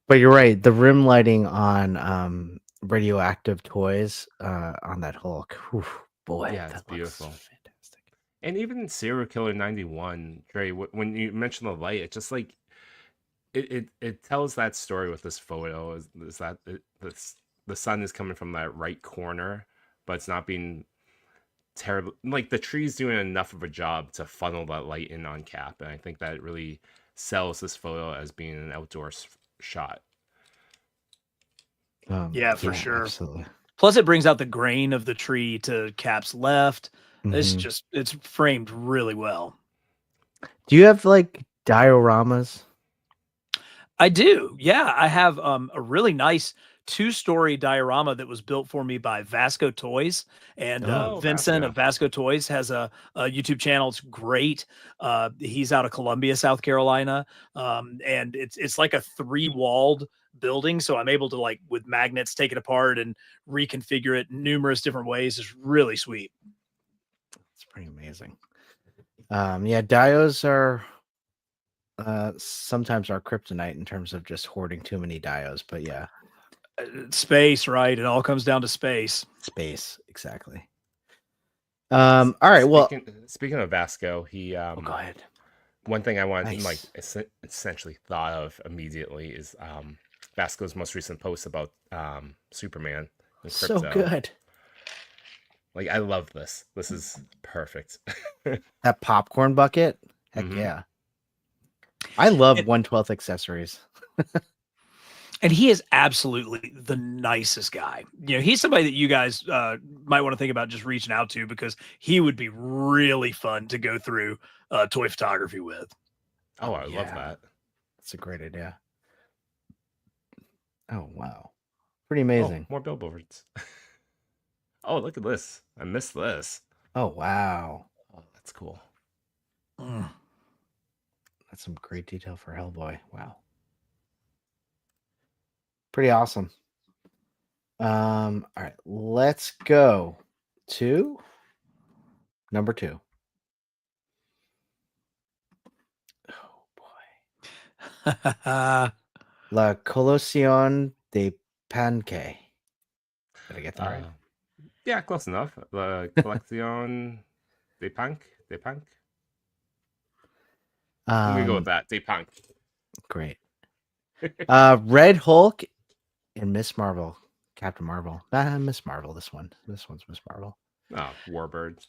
But you're right. The rim lighting on Radioactive Toys on that Hulk. Whew, boy, Yeah, it's that looks beautiful. fantastic. And even Serial Killer 91, Trey, when you mention the light, it just like it tells that story with this photo is that the sun is coming from that right corner, but it's not being terrible. Like the tree's doing enough of a job to funnel that light in on Cap, and I think that it really sells this photo as being an outdoor shot. Yeah, for sure. Absolutely. Plus, it brings out the grain of the tree to Cap's left. Mhm. It's framed really well. Do you have like dioramas? I do. Yeah, I have a really nice 2-story diorama that was built for me by Vasco Toys, and Oh, Vincent Vasco. of Vasco Toys has a YouTube channel. It's great. He's out of Columbia, South Carolina, and it's like a 3-walled building, so I'm able to like with magnets take it apart and reconfigure it numerous different ways. It's really sweet. It's pretty amazing. Yeah, dios are sometimes our kryptonite in terms of just hoarding too many dios, but yeah, Space, right? It all comes down to space. space, exactly. All right, well, Speaking of Vasco, he go ahead. one thing I wanted Nice. like essentially thought of immediately is Vasco's most recent post about Superman and So crypto. good. Like I love this. This is perfect. That popcorn bucket, heck Mhm. yeah. I love It- 1/12 accessories. And he is absolutely the nicest guy. He's somebody that you guys might want to think about just reaching out to because he would be really fun to go through toy photography with. Oh, I love yeah. that. That's a great idea. Oh wow, pretty Oh, amazing. more billboards. Oh, look at this. I missed this. Oh wow, Oh, that's cool. Mm. that's some great detail for Hellboy. Wow, pretty awesome. All right, let's go to number 2. Oh boy, La Colación de Panque. Did I get that right? Yeah, close enough. La Colección de Punk. De Punk. I'm gonna go with that. De Punk. Great. Red Hulk and Miss Marvel, Captain Marvel. Miss Marvel. This one's Miss Marvel. Oh, Warbirds.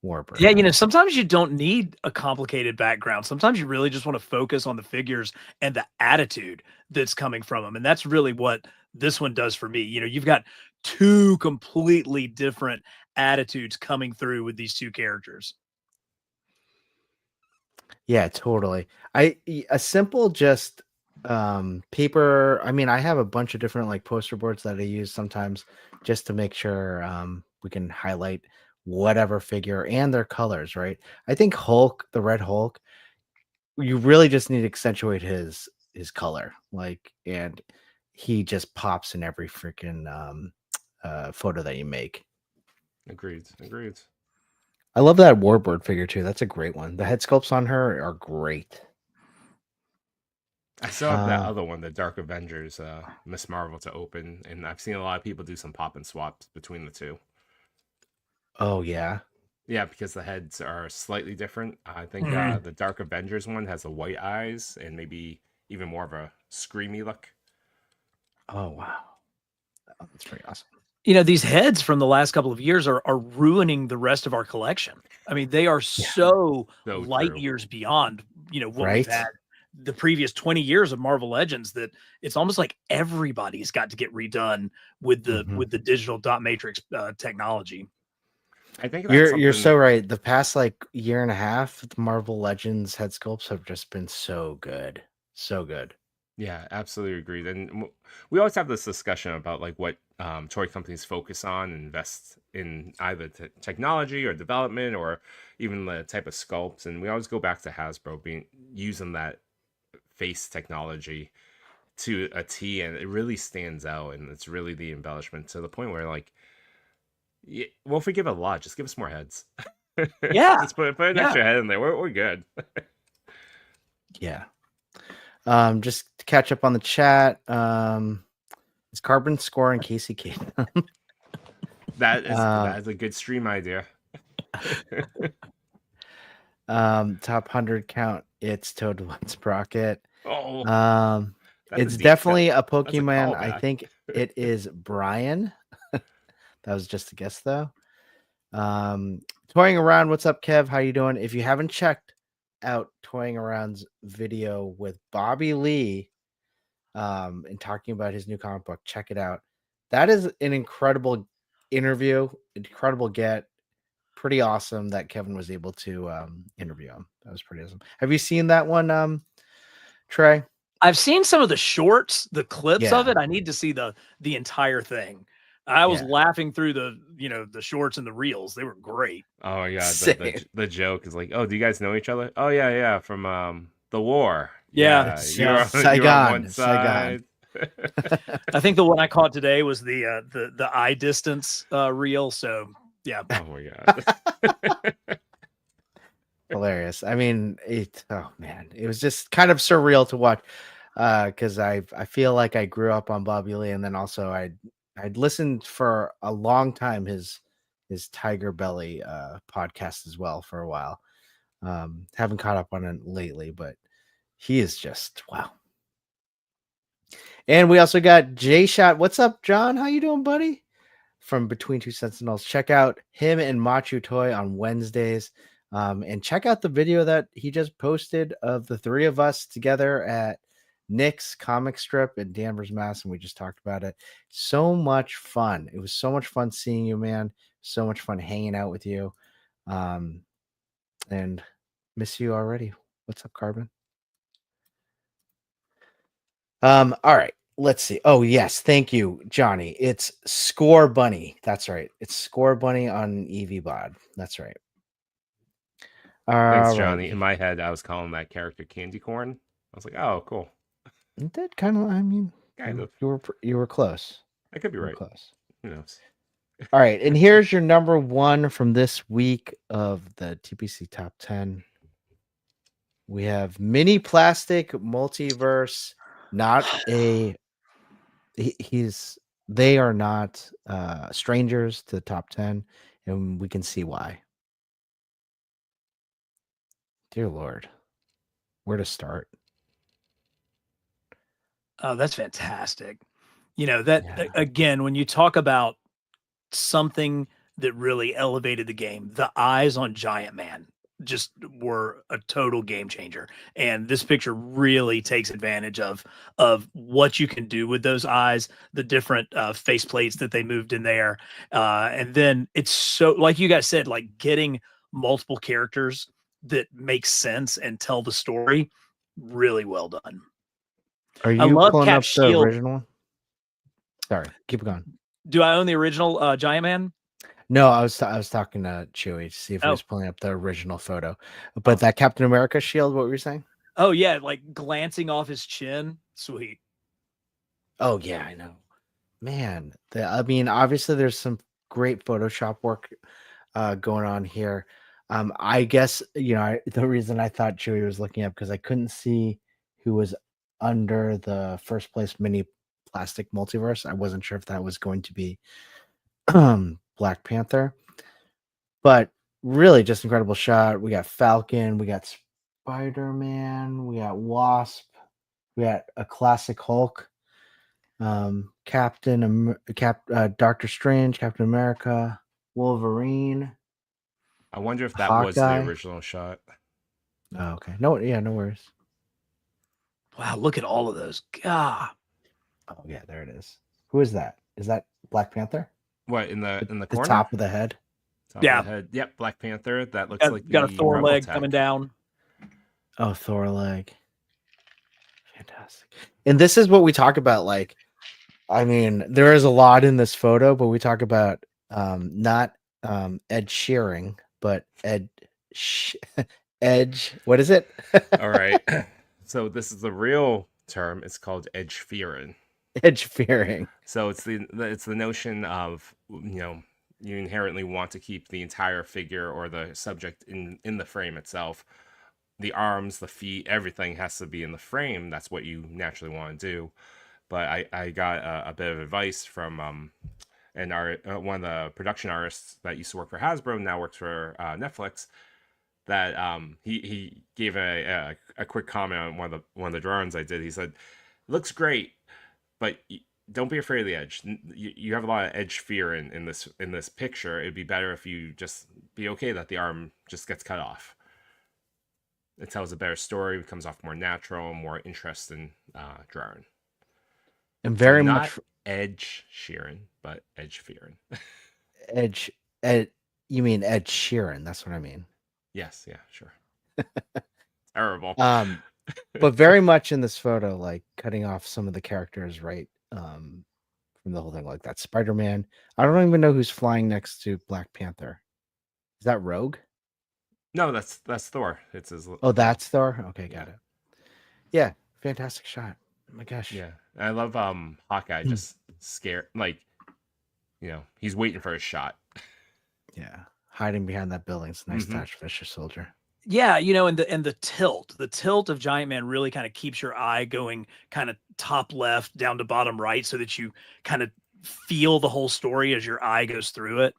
Warbird. Yeah, you know, sometimes you don't need a complicated background. Sometimes you really just want to focus on the figures and the attitude that's coming from them. And that's really what this one does for me. You know, you've got two completely different attitudes coming through with these two characters. Yeah, totally. A simple just paper. I mean, I have a bunch of different like poster boards that I use sometimes just to make sure we can highlight whatever figure and their colors, right? I think Hulk, the Red Hulk, you really just need to accentuate his color, like, and he just pops in every freaking photo that you make. Agreed. Agreed. I love that Warbird figure too. That's a great one. The head sculpts on her are great. I still have that other one, the Dark Avengers, Miss Marvel, to open, and I've seen a lot of people do some pop and swaps between the two. Oh yeah. Yeah, because the heads are slightly different. I think Mhm. the Dark Avengers one has the white eyes and maybe even more of a screamy look. Oh wow. Oh, that's pretty awesome. You know, these heads from the last couple of years are ruining the rest of our collection. I mean, they are Yeah. so So light true. years beyond, you know, what we've Right? had the previous 20 years of Marvel Legends, that it's almost like everybody's got to get redone with the Mhm. digital dot matrix technology. I think that's You're so something. right. The past like year and a half, the Marvel Legends head sculpts have just been so good. So good. Yeah, absolutely agreed. And we always have this discussion about like what toy companies focus on and invest in either technology or development or even the type of sculpts. And we always go back to Hasbro being using that face technology to a T, and it really stands out. And it's really the embellishment to the point where like, we'll forgive a lot. Just give us more heads. Yeah. Just put an Yeah. extra head in there. We're good. Yeah. Just to catch up on the chat. Is Carbon scoring Casey Kate? That is a good stream idea. Top 100 count. It's Toad One Sprocket. Oh, that's It's a deep cut. definitely a That's a Pokemon. I callback. think it is Brian. That was just a guess though. Toying Around, what's up, Kev? How you doing? If you haven't checked out Toying Around's video with Bobby Lee, and talking about his new comic book, check it out. That is an incredible interview, incredible get. Pretty awesome that Kevin was able to interview him. That was pretty awesome. Have you seen that one, Trey? I've seen some of the shorts, the clips of Yeah. it. I need to see the entire thing. I was Yeah. laughing through the, you know, the shorts and the reels. They were great. Oh my god, Same. the joke is like, oh, do you guys know each other? Oh yeah, from the war. Yeah, It's you're on, you're on Saigon. one side. I think the one I caught today was the eye distance reel. So yeah. Oh my god. Hilarious. I mean, oh man, it was just kind of surreal to watch. Because I feel like I grew up on Bobby Lee, and then also I'd listened for a long time his Tiger Belly podcast as well for a while. Haven't caught up on it lately, but he is just wow. And we also got J Shot. What's up, John? How you doing, buddy? From Between Two Sentinels. Check out him and Machu Toy on Wednesdays. And check out the video that he just posted of the three of us together at Nick's comic strip in Danvers, Mass. And we just talked about it. So much fun. It was so much fun seeing you, man. So much fun hanging out with you. And miss you already. What's up, Carbon? All right. Let's see. Oh, yes. Thank you, Johnny. It's Score Bunny. That's right. It's Score Bunny on EVBOD. That's right. Thanks, All Johnny. In right. my head, I was calling that character Candy Corn. I was like, oh, cool. It did kind of, I mean, Kind of. you were close. I could be You were right. close. Who knows? All right. And here's your number one from this week of the TPC Top 10. We have Mini Plastic Multiverse, not a they are not strangers to the top 10, and we can see why. Dear Lord, where to start? Oh, that's fantastic. You know, that Yeah. again, when you talk about something that really elevated the game, the eyes on Giant Man just were a total game changer. And this picture really takes advantage of what you can do with those eyes, the different face plates that they moved in there. And then it's so, like you guys said, like getting multiple characters that make sense and tell the story, really well done. Are I you love pulling Cap up the Shield. original? Sorry, keep going. Do I own the original Giant Man? No, I was talking to Chewy to see if he Oh. was pulling up the original photo. But that Captain America shield, what were you saying? Oh yeah, like glancing off his chin. Sweet. Oh yeah, I know. Man, I mean, obviously there's some great Photoshop work going on here. I guess the reason I thought Chewy was looking up because I couldn't see who was under the first place mini plastic multiverse. I wasn't sure if that was going to be Black Panther, but really just incredible shot. We got Falcon, we got Spider-Man, we got Wasp, we got a classic Hulk, Doctor Strange, Captain America, Wolverine. I wonder if that was the Hawkeye. original shot. Oh, okay. No worries. Wow, look at all of those. God. Oh yeah, there it is. Who is that? Is that Black Panther? What in the The corner? top of the head. Top Yeah. of the head. Yep, Black Panther. That looks like Got a the Thor Rebel leg tech. coming down. Oh, Thor leg. Fantastic. And this is what we talk about. Like, I mean, there is a lot in this photo, but we talk about not Ed Sheeran, but Edge. What is it? All right. So this is the real term. It's called edge fearing. Edge fearing. So it's the notion of you inherently want to keep the entire figure or the subject in the frame itself. The arms, the feet, everything has to be in the frame. That's what you naturally want to do. But I got a bit of advice from one of the production artists that used to work for Hasbro, now works for Netflix. That he gave a quick comment on one of the drawings I did. He said, "Looks great, but don't be afraid of the edge. You have a lot of edge fear in this picture. It'd be better if you just be okay that the arm just gets cut off. It tells a better story. It comes off more natural, more interesting drawing. And very so much edge shearing, but edge fearing. Edge. You mean Ed Sheeran? That's what I mean. Yes, yeah, sure. Terrible. But very much in this photo, like cutting off some of the characters, right? From the whole thing, like that Spider-Man. I don't even know who's flying next to Black Panther. Is that Rogue? No, that's Thor. It's his. Oh, that's Thor. Okay, got it. Yeah, fantastic shot. Oh my gosh. Yeah, I love Hawkeye just scared, like he's waiting for his shot. Yeah, hiding behind that building. It's a nice touch, Fisher Soldier. Yeah, and the tilt of Giant Man really kind of keeps your eye going kind of top left down to bottom right so that you kind of feel the whole story as your eye goes through it.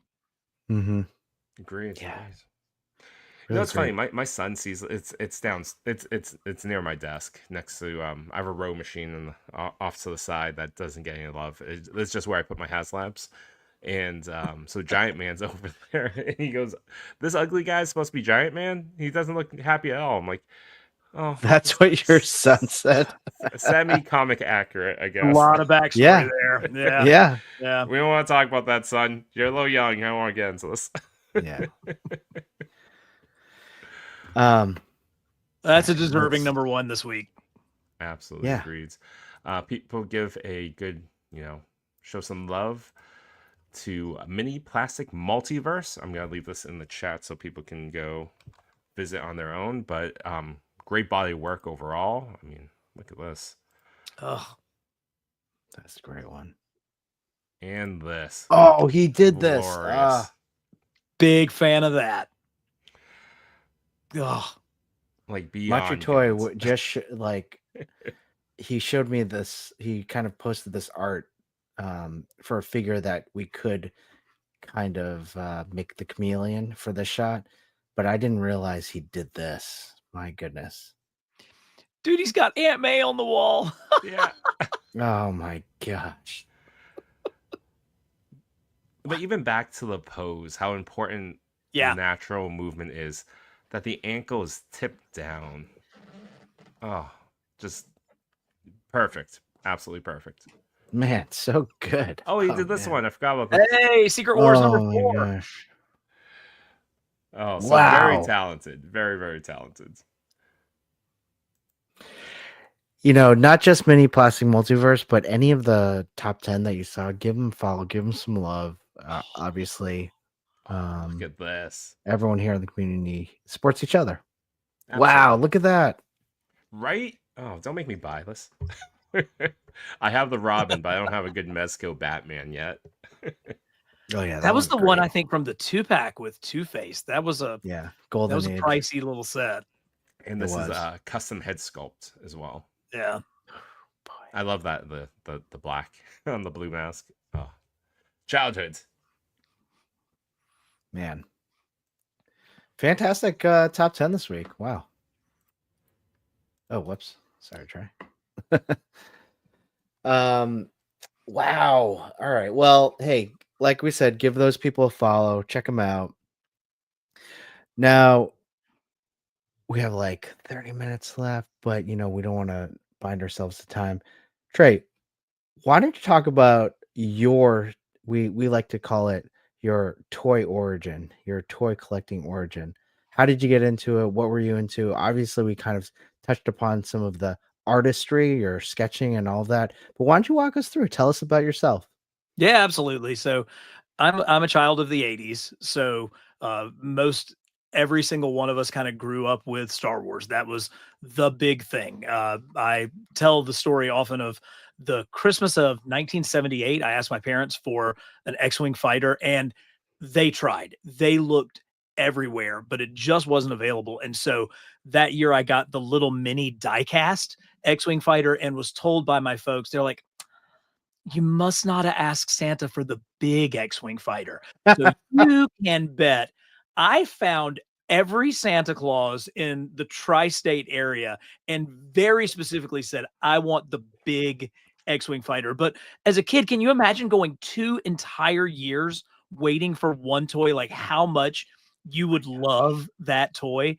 Mm-hmm. Agreed. Yeah. Really it's funny. My son sees it's down. It's near my desk next to I have a row machine off to the side that doesn't get any love. It's just where I put my HasLabs. And so Giant Man's over there, and he goes, "This ugly guy's supposed to be Giant Man. He doesn't look happy at all." I'm like, "Oh, that's what your son said." Semi-comic accurate, I guess. A lot of backstory there. Yeah. We don't want to talk about that, son. You're a little young. I don't want to get into this. Yeah. That's a deserving number one this week. Absolutely agreed. People give a good, show some love to Mini Plastic Multiverse. I'm gonna leave this in the chat so people can go visit on their own. But great body of work overall. I mean, look at this. Oh, That's a great one. And this. Oh, he did this. Glorious. big fan of that. Oh, Like beyond Montreal Toy hands. just he showed me this. He kind of posted this art for a figure that we could kind of make the chameleon for this shot, but I didn't realize he did this. My goodness. dude, he's got Aunt May on the wall. Yeah. Oh my gosh. But even back to the pose, how important Yeah. natural movement is, that the ankle is tipped down. Oh, just perfect. Absolutely perfect. Man, so good. Oh, he did this one. I forgot about this. Hey, Secret Wars Oh number my 4. gosh. Oh, so very Wow. talented. Very, very talented. Not just Mini Plastic Multiverse, but any of the top 10 that you saw, give them a follow, give them some love. Obviously, Look at this. everyone here in the community supports each other. Absolutely. Wow, look at that. Right? Oh, don't make me buy this. I have the Robin, but I don't have a good Mezco Batman yet. Oh yeah, That was the one's one great. I think from the 2-pack with Two-Face. That was a Golden a Age. pricey little set. And It this is was. a custom head sculpt as well. Yeah. Boy. I love that the black on the blue mask. Oh, childhood. Man, fantastic top 10 this week. Wow. Oh, whoops. Sorry, Trey. Wow. All right. Well, hey, like we said, give those people a follow. Check them out. Now, we have like 30 minutes left, but we don't want to bind ourselves to time. Trey, why don't you talk about your we like to call it your toy origin, your toy collecting origin. How did you get into it? What were you into? Obviously, we kind of touched upon some of the artistry, your sketching and all of that. But why don't you walk us through? Tell us about yourself. Yeah, absolutely. So I'm a child of the 80s. So most every single one of us kind of grew up with Star Wars. That was the big thing. I tell the story often of the Christmas of 1978. I asked my parents for an X-Wing fighter and they tried. They looked everywhere, but it just wasn't available. And so that year I got the little mini diecast X-Wing fighter and was told by my folks, they're like, you must not ask Santa for the big X-Wing fighter. So you can bet I found every Santa Claus in the tri-state area and very specifically said, I want the big X-Wing fighter. But as a kid, can you imagine going 2 entire years waiting for one toy? Like how much you would love that toy.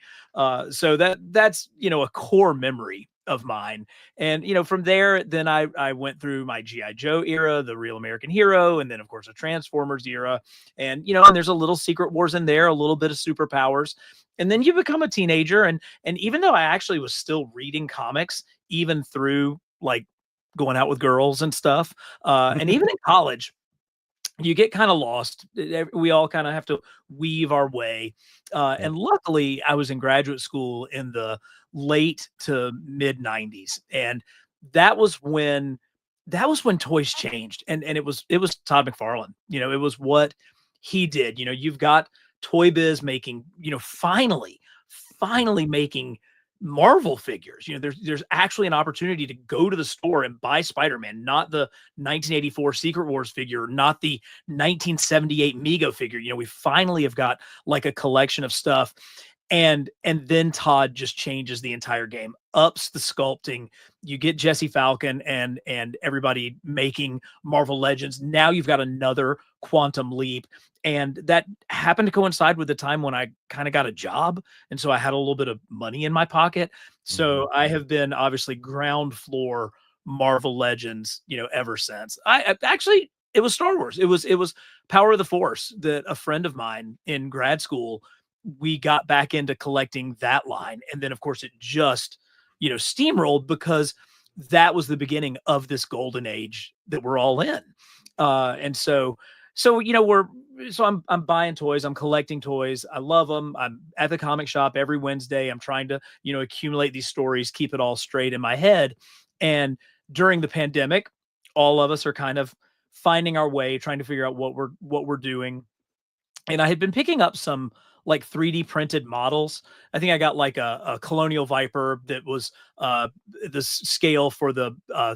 So that's, a core memory of mine. And, from there, then I went through my G.I. Joe era, the Real American Hero, and then of course the Transformers era. And, and there's a little Secret Wars in there, a little bit of superpowers. And then you become a teenager. And even though I actually was still reading comics, even through like going out with girls and stuff, and even in college, you get kind of lost. We all kind of have to weave our way. And luckily, I was in graduate school in the late to mid 90s. And that was when toys changed. And it was Todd McFarlane. It was what he did. You've got Toy Biz making, finally making Marvel figures. There's actually an opportunity to go to the store and buy Spider-Man, not the 1984 Secret Wars figure, not the 1978 Mego figure. We finally have got like a collection of stuff. And then Todd just changes the entire game, ups the sculpting. You get Jesse Falcon and everybody making Marvel Legends. Now you've got another quantum leap. And that happened to coincide with the time when I kind of got a job. And so I had a little bit of money in my pocket. So I have been obviously ground floor Marvel Legends, ever since. I actually, it was Star Wars. It was Power of the Force that a friend of mine in grad school, we got back into collecting that line. And then of course it just, steamrolled because that was the beginning of this golden age that we're all in. And so you know, I'm buying toys, I'm collecting toys, I love them. I'm at the comic shop every Wednesday. I'm trying to, you know, accumulate these stories, keep it all straight in my head. And during the pandemic, all of us are kind of finding our way, trying to figure out what we're doing. And I had been picking up some like 3D printed models. I think I got like a Colonial Viper that was the scale for the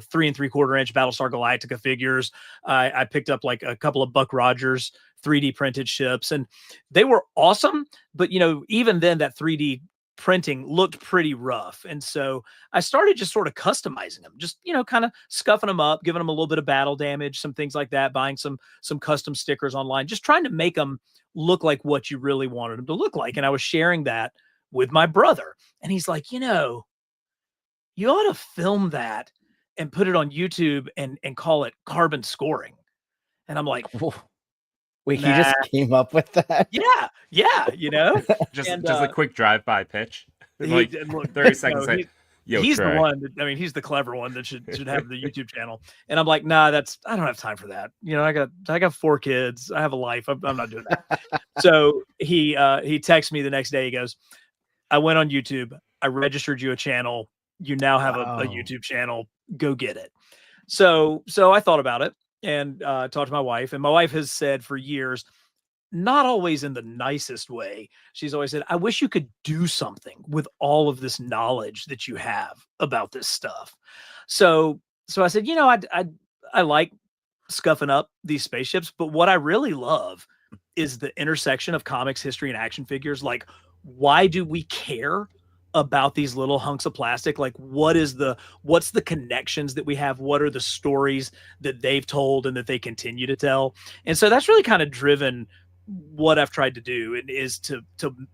3 3/4 inch Battlestar Galactica figures. I picked up like a couple of Buck Rogers 3D printed ships, and they were awesome. But you know, even then, that 3D printing looked pretty rough, and so I started just sort of customizing them, just you know, kind of scuffing them up, giving them a little bit of battle damage, some things like that, buying some custom stickers online, just trying to make them look like what you really wanted them to look like. And I was sharing that with my brother, and he's like, you know, you ought to film that and put it on YouTube and call it carbon scoring. And I'm like, Wait, he nah, just came up with that? yeah, you know, Just and a quick drive-by pitch, like look, 30 seconds. no, Yo, he's Trey. the one that, I mean, he's the clever one that should have the YouTube channel. And I'm like, nah, I don't have time for that. You know, I got 4 kids. I have a life. I'm not doing that. So he texts me the next day. He goes, I went on YouTube. I registered you a channel. You now have a Wow. YouTube channel. Go get it. So I thought about it and talked to my wife. And my wife has said for years, not always in the nicest way, she's always said, I wish you could do something with all of this knowledge that you have about this stuff. So I said, you know, I like scuffing up these spaceships, but what I really love is the intersection of comics, history, and action figures. Like, why do we care about these little hunks of plastic? Like, what's the connections that we have? What are the stories that they've told and that they continue to tell? And so that's really kind of driven what I've tried to do, and is to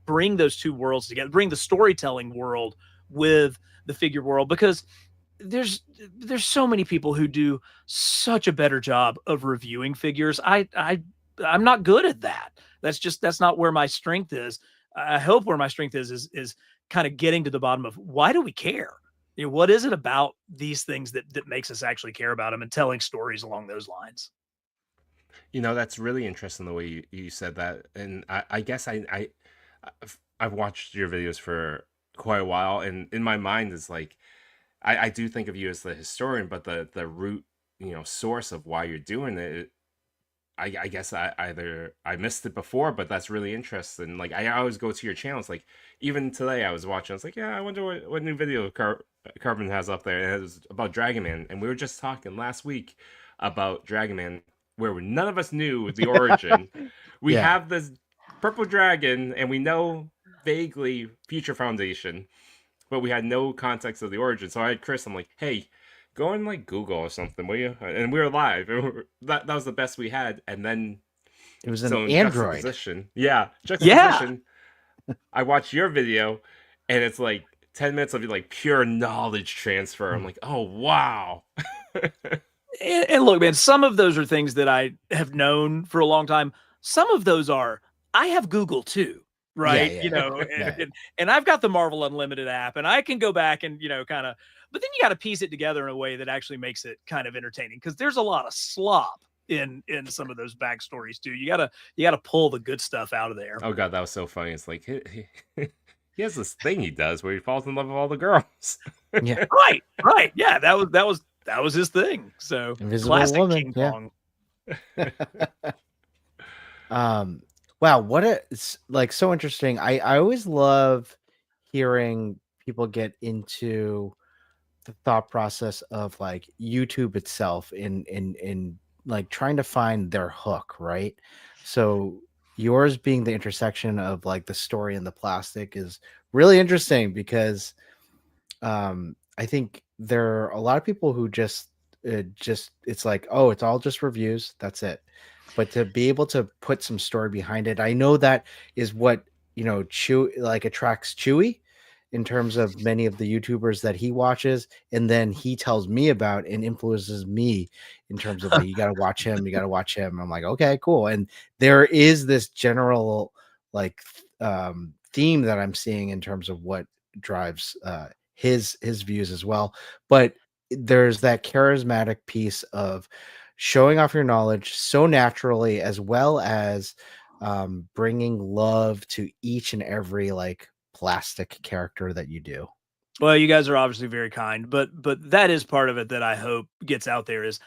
bring those two worlds together, bring the storytelling world with the figure world, because there's so many people who do such a better job of reviewing figures. I'm not good at that. That's not where my strength is. I hope where my strength is kind of getting to the bottom of why do we care? You know, what is it about these things that makes us actually care about them, and telling stories along those lines. You know, that's really interesting the way you said that. And I guess I've watched your videos for quite a while, and in my mind is like, I do think of you as the historian, but the root, you know, source of why you're doing it, I guess I missed it before, but that's really interesting. Like, I always go to your channels. Like, even today I was watching, I was like, yeah, I wonder what new video Carbon has up there. And it was about Dragon Man, and we were just talking last week about Dragon Man, where none of us knew the origin. We Yeah. have this purple dragon, and we know vaguely Future Foundation, but we had no context of the origin. So I had Chris, I'm like, hey, go on like Google or something, will you? And we were live. That was the best we had. And then It was an so in Android. juxtaposition, juxtaposition, I watched your video, and it's like 10 minutes of like pure knowledge transfer. I'm like, oh wow. And look, man, some of those are things that I have known for a long time. Some of those are, I have Google too, right? Yeah. You know, Yeah. and I've got the Marvel Unlimited app, and I can go back and, you know, kind of, but then you got to piece it together in a way that actually makes it kind of entertaining, because there's a lot of slop in some of those backstories too. You gotta pull the good stuff out of there. Oh god, that was so funny. It's like he has this thing he does where he falls in love with all the girls. Yeah. Right. Yeah, that was his thing. So Invisible classic Woman, King yeah. Kong. Wow, what it's like so interesting. I always love hearing people get into the thought process of like YouTube itself in like trying to find their hook, right? So yours being the intersection of like the story and the plastic is really interesting, because I think there are a lot of people who just it's like, oh, it's all just reviews, that's it. But to be able to put some story behind it, I know that is what, you know, like attracts Chewy in terms of many of the YouTubers that he watches, and then he tells me about and influences me in terms of like, you got to watch him, you got to watch him. I'm like, okay, cool. And there is this general like theme that I'm seeing in terms of what drives his views as well. But there's that charismatic piece of showing off your knowledge so naturally, as well as bringing love to each and every like plastic character that you do. Well, you guys are obviously very kind, but that is part of it that I hope gets out there is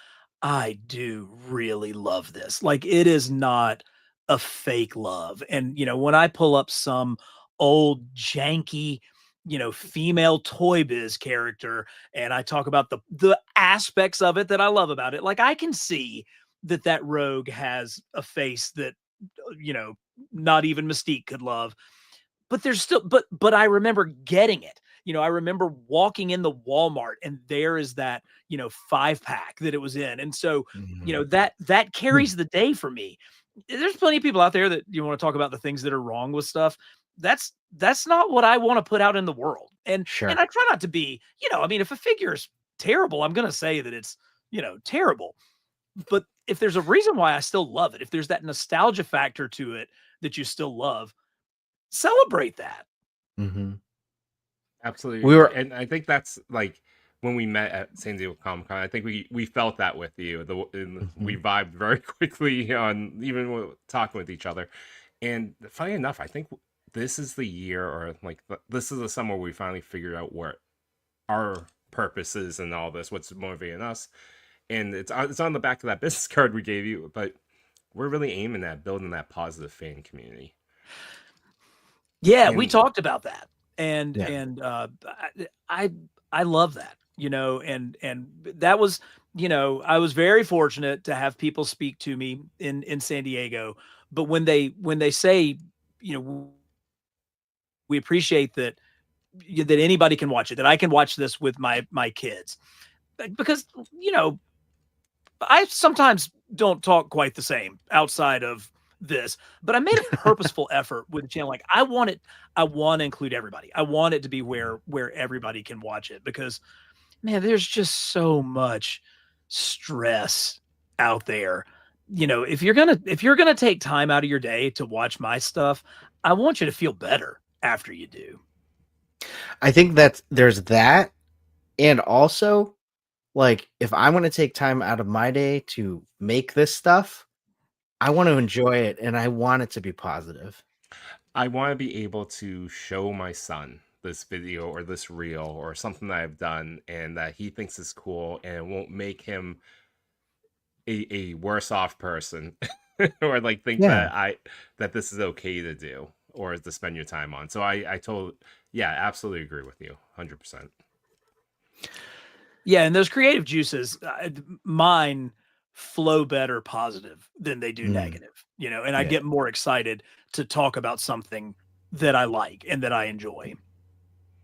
I do really love this. Like it is not a fake love. And when I pull up some old janky, female Toy Biz character and I talk about the aspects of it that I love about it, like I can see that rogue has a face that you know not even Mystique could love, but there's still but I remember getting it. I remember walking in the Walmart and there is that, 5-pack that it was in. And so, Mhm. that carries the day for me. There's plenty of people out there that you want to talk about the things that are wrong with stuff. That's not what I want to put out in the world. And Sure. I try not to be, I mean, if a figure is terrible, I'm going to say that it's, terrible. But if there's a reason why I still love it, if there's that nostalgia factor to it that you still love, celebrate that. Hmm. Absolutely We agree. were. And I think that's like when we met at San Diego Comic Con. I think we felt that with you. We Mhm. vibed very quickly on even talking with each other. And funny enough, I think this is the year, or like this is the summer we finally figured out what our purpose is and all this, what's motivating us. And it's on the back of that business card we gave you. But we're really aiming at building that positive fan community. Yeah, we And talked about that, and Yeah. and I I love that, and that was, I was very fortunate to have people speak to me in San Diego, but when they say, you know, we appreciate that that anybody can watch it, that I can watch this with my kids, because you know I sometimes don't talk quite the same outside of this, but I made a purposeful effort with the channel. Like I want to include everybody. I want it to be where everybody can watch it because man, there's just so much stress out there. If you're gonna take time out of your day to watch my stuff, I want you to feel better after you do. I think that there's that, and also like if I want to take time out of my day to make this stuff, I want to enjoy it and I want it to be positive. I want to be able to show my son this video or this reel or something that I've done and that he thinks is cool and it won't make him a worse off person or like think Yeah. that this is okay to do or to spend your time on. So yeah, absolutely agree with you 100%. Yeah, and those creative juices, mine flow better positive than they do Mm, negative, and I yeah. get more excited to talk about something that I like and that I enjoy.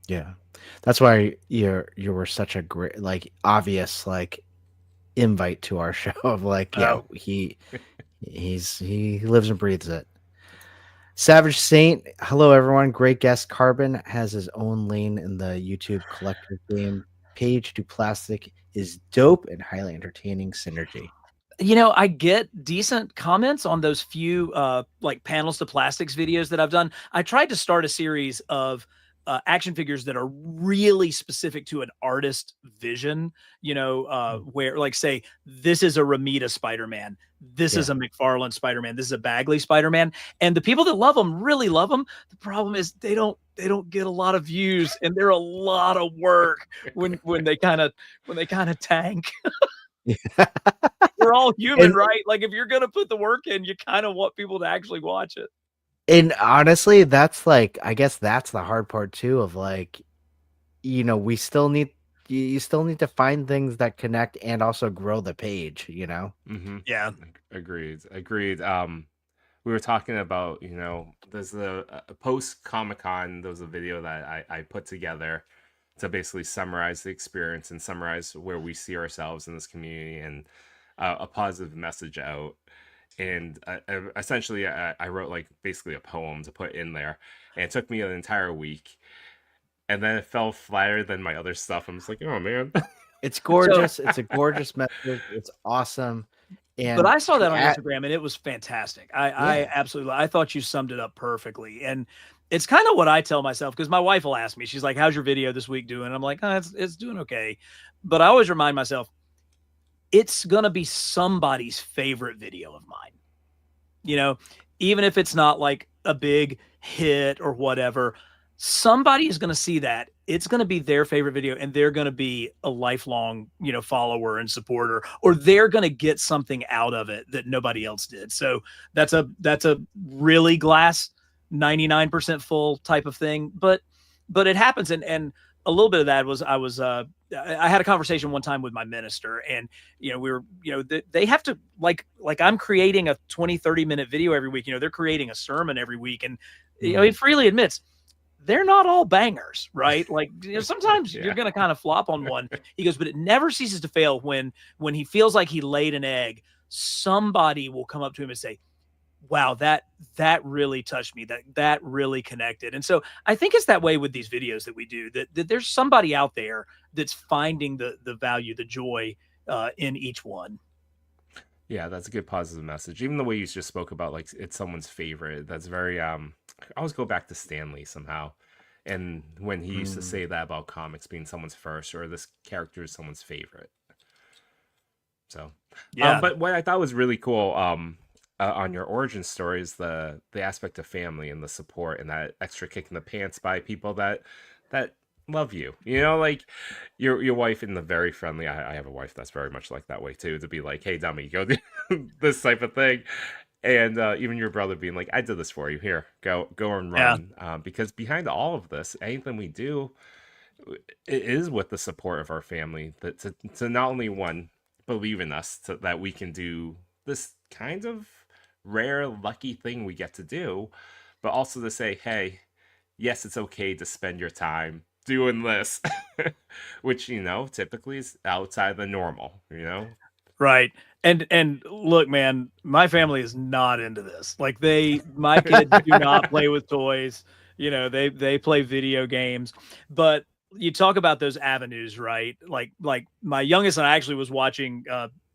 Yeah. That's why you were such a great like obvious like invite to our show of like, yeah, Oh, he lives and breathes it. Savage Saint, hello everyone. Great guest. Carbon has his own lane in the YouTube collector game. Page to Plastic is dope and highly entertaining synergy. I get decent comments on those few like panels to plastics videos that I've done. I tried to start a series of action figures that are really specific to an artist vision, Mm. where like say this is a Ramita Spider-Man, this is Yeah. a McFarlane Spider-Man, this is a Bagley Spider-Man, and the people that love them really love them. The problem is they don't get a lot of views and they're a lot of work when they kind of tank. We're all human, and right? Like if you're gonna put the work in, you kind of want people to actually watch it. and honestly, that's like I guess that's the hard part too of like, we still need you still need to find things that connect and also grow the page. Mm-hmm. Yeah. Agreed. We were talking about, there's a post Comic Con, there was a video that I put together to basically summarize the experience and summarize where we see ourselves in this community and a positive message out. And essentially, I wrote like basically a poem to put in there, and it took me an entire week. And then it fell flatter than my other stuff. I'm just like, oh man. It's So gorgeous. It's a gorgeous message. It's awesome. And But I saw to that on add, Instagram and it was fantastic. I yeah, absolutely, I thought you summed it up perfectly. And it's kind of what I tell myself because my wife will ask me, she's like, "How's your video this week doing?" And I'm like, "Oh, it's doing okay." But I always remind myself, it's gonna be somebody's favorite video of mine. You know, even if it's not like a big hit or whatever, somebody is going to see that. It's going to be their favorite video and they're going to be a lifelong, follower and supporter, or they're going to get something out of it that nobody else did. So that's a really glass 99% full type of thing, but it happens. And a little bit of that was, I had a conversation one time with my minister and, we were, they have to like I'm creating a 20-30 minute video every week. They're creating a sermon every week. And, he freely admits they're not all bangers, right? Like, sometimes Yeah. you're going to kind of flop on one. He goes, but it never ceases to fail when he feels like he laid an egg, somebody will come up to him and say, wow, that really touched me. That really connected. And so I think it's that way with these videos that we do, that there's somebody out there that's finding the value, the joy in each one. Yeah, that's a good positive message. Even the way you just spoke about like it's someone's favorite. That's very I always go back to Stanley somehow. And when he used to say that about comics being someone's first or this character is someone's favorite. So Yeah. but what I thought was really cool on your origin story is the aspect of family and the support and that extra kick in the pants by people that love you. Like your wife in the very friendly. I have a wife that's very much like that way too. To be like, hey, dummy, go do this type of thing, and even your brother being like, I did this for you. Here, go and Yeah. run. Because behind all of this, anything we do, it is with the support of our family that to not only one believe in us that we can do this kind of rare lucky thing we get to do, but also to say, hey, yes, it's okay to spend your time doing this, which typically is outside the normal. Right. And look, man, my family is not into this. Like my kids do not play with toys. They play video games. But you talk about those avenues, right? Like my youngest and I actually was watching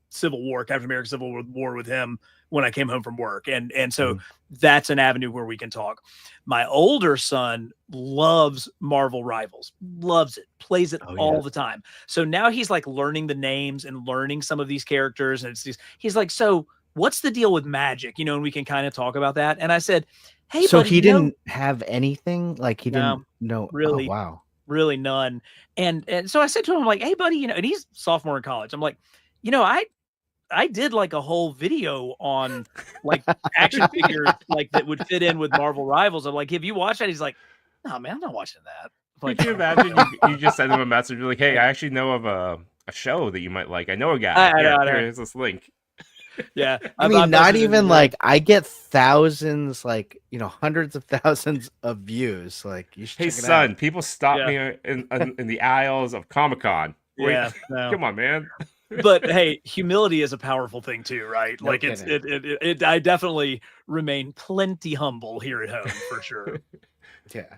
Civil War, Captain America Civil War with him when I came home from work. And so that's an avenue where we can talk. My older son loves Marvel Rivals, loves it, plays it all the time. So now he's like learning the names and learning some of these characters. And he's like, so what's the deal with magic? And we can kind of talk about that. And I said, hey, so buddy, he didn't have anything, like he No, didn't know. really, Oh wow. really none. And so I said to him, I'm like, hey, buddy, and he's sophomore in college. I'm like, I did like a whole video on like action figures like that would fit in with Marvel Rivals. I'm like, have you watched that? He's like, no, man, I'm not watching that. I'm like, Could you imagine you just send him a message like, hey, I actually know of a show that you might like. I know a guy. I know. Here's this link. Yeah. I mean, not even like I get thousands, like hundreds of thousands of views. Like, you should Hey, check it son, out. people stop me in the aisles of Comic-Con. Wait, Yeah, no. come on, man. But hey, humility is a powerful thing too, right? No Like it I definitely remain plenty humble here at home for sure. Yeah.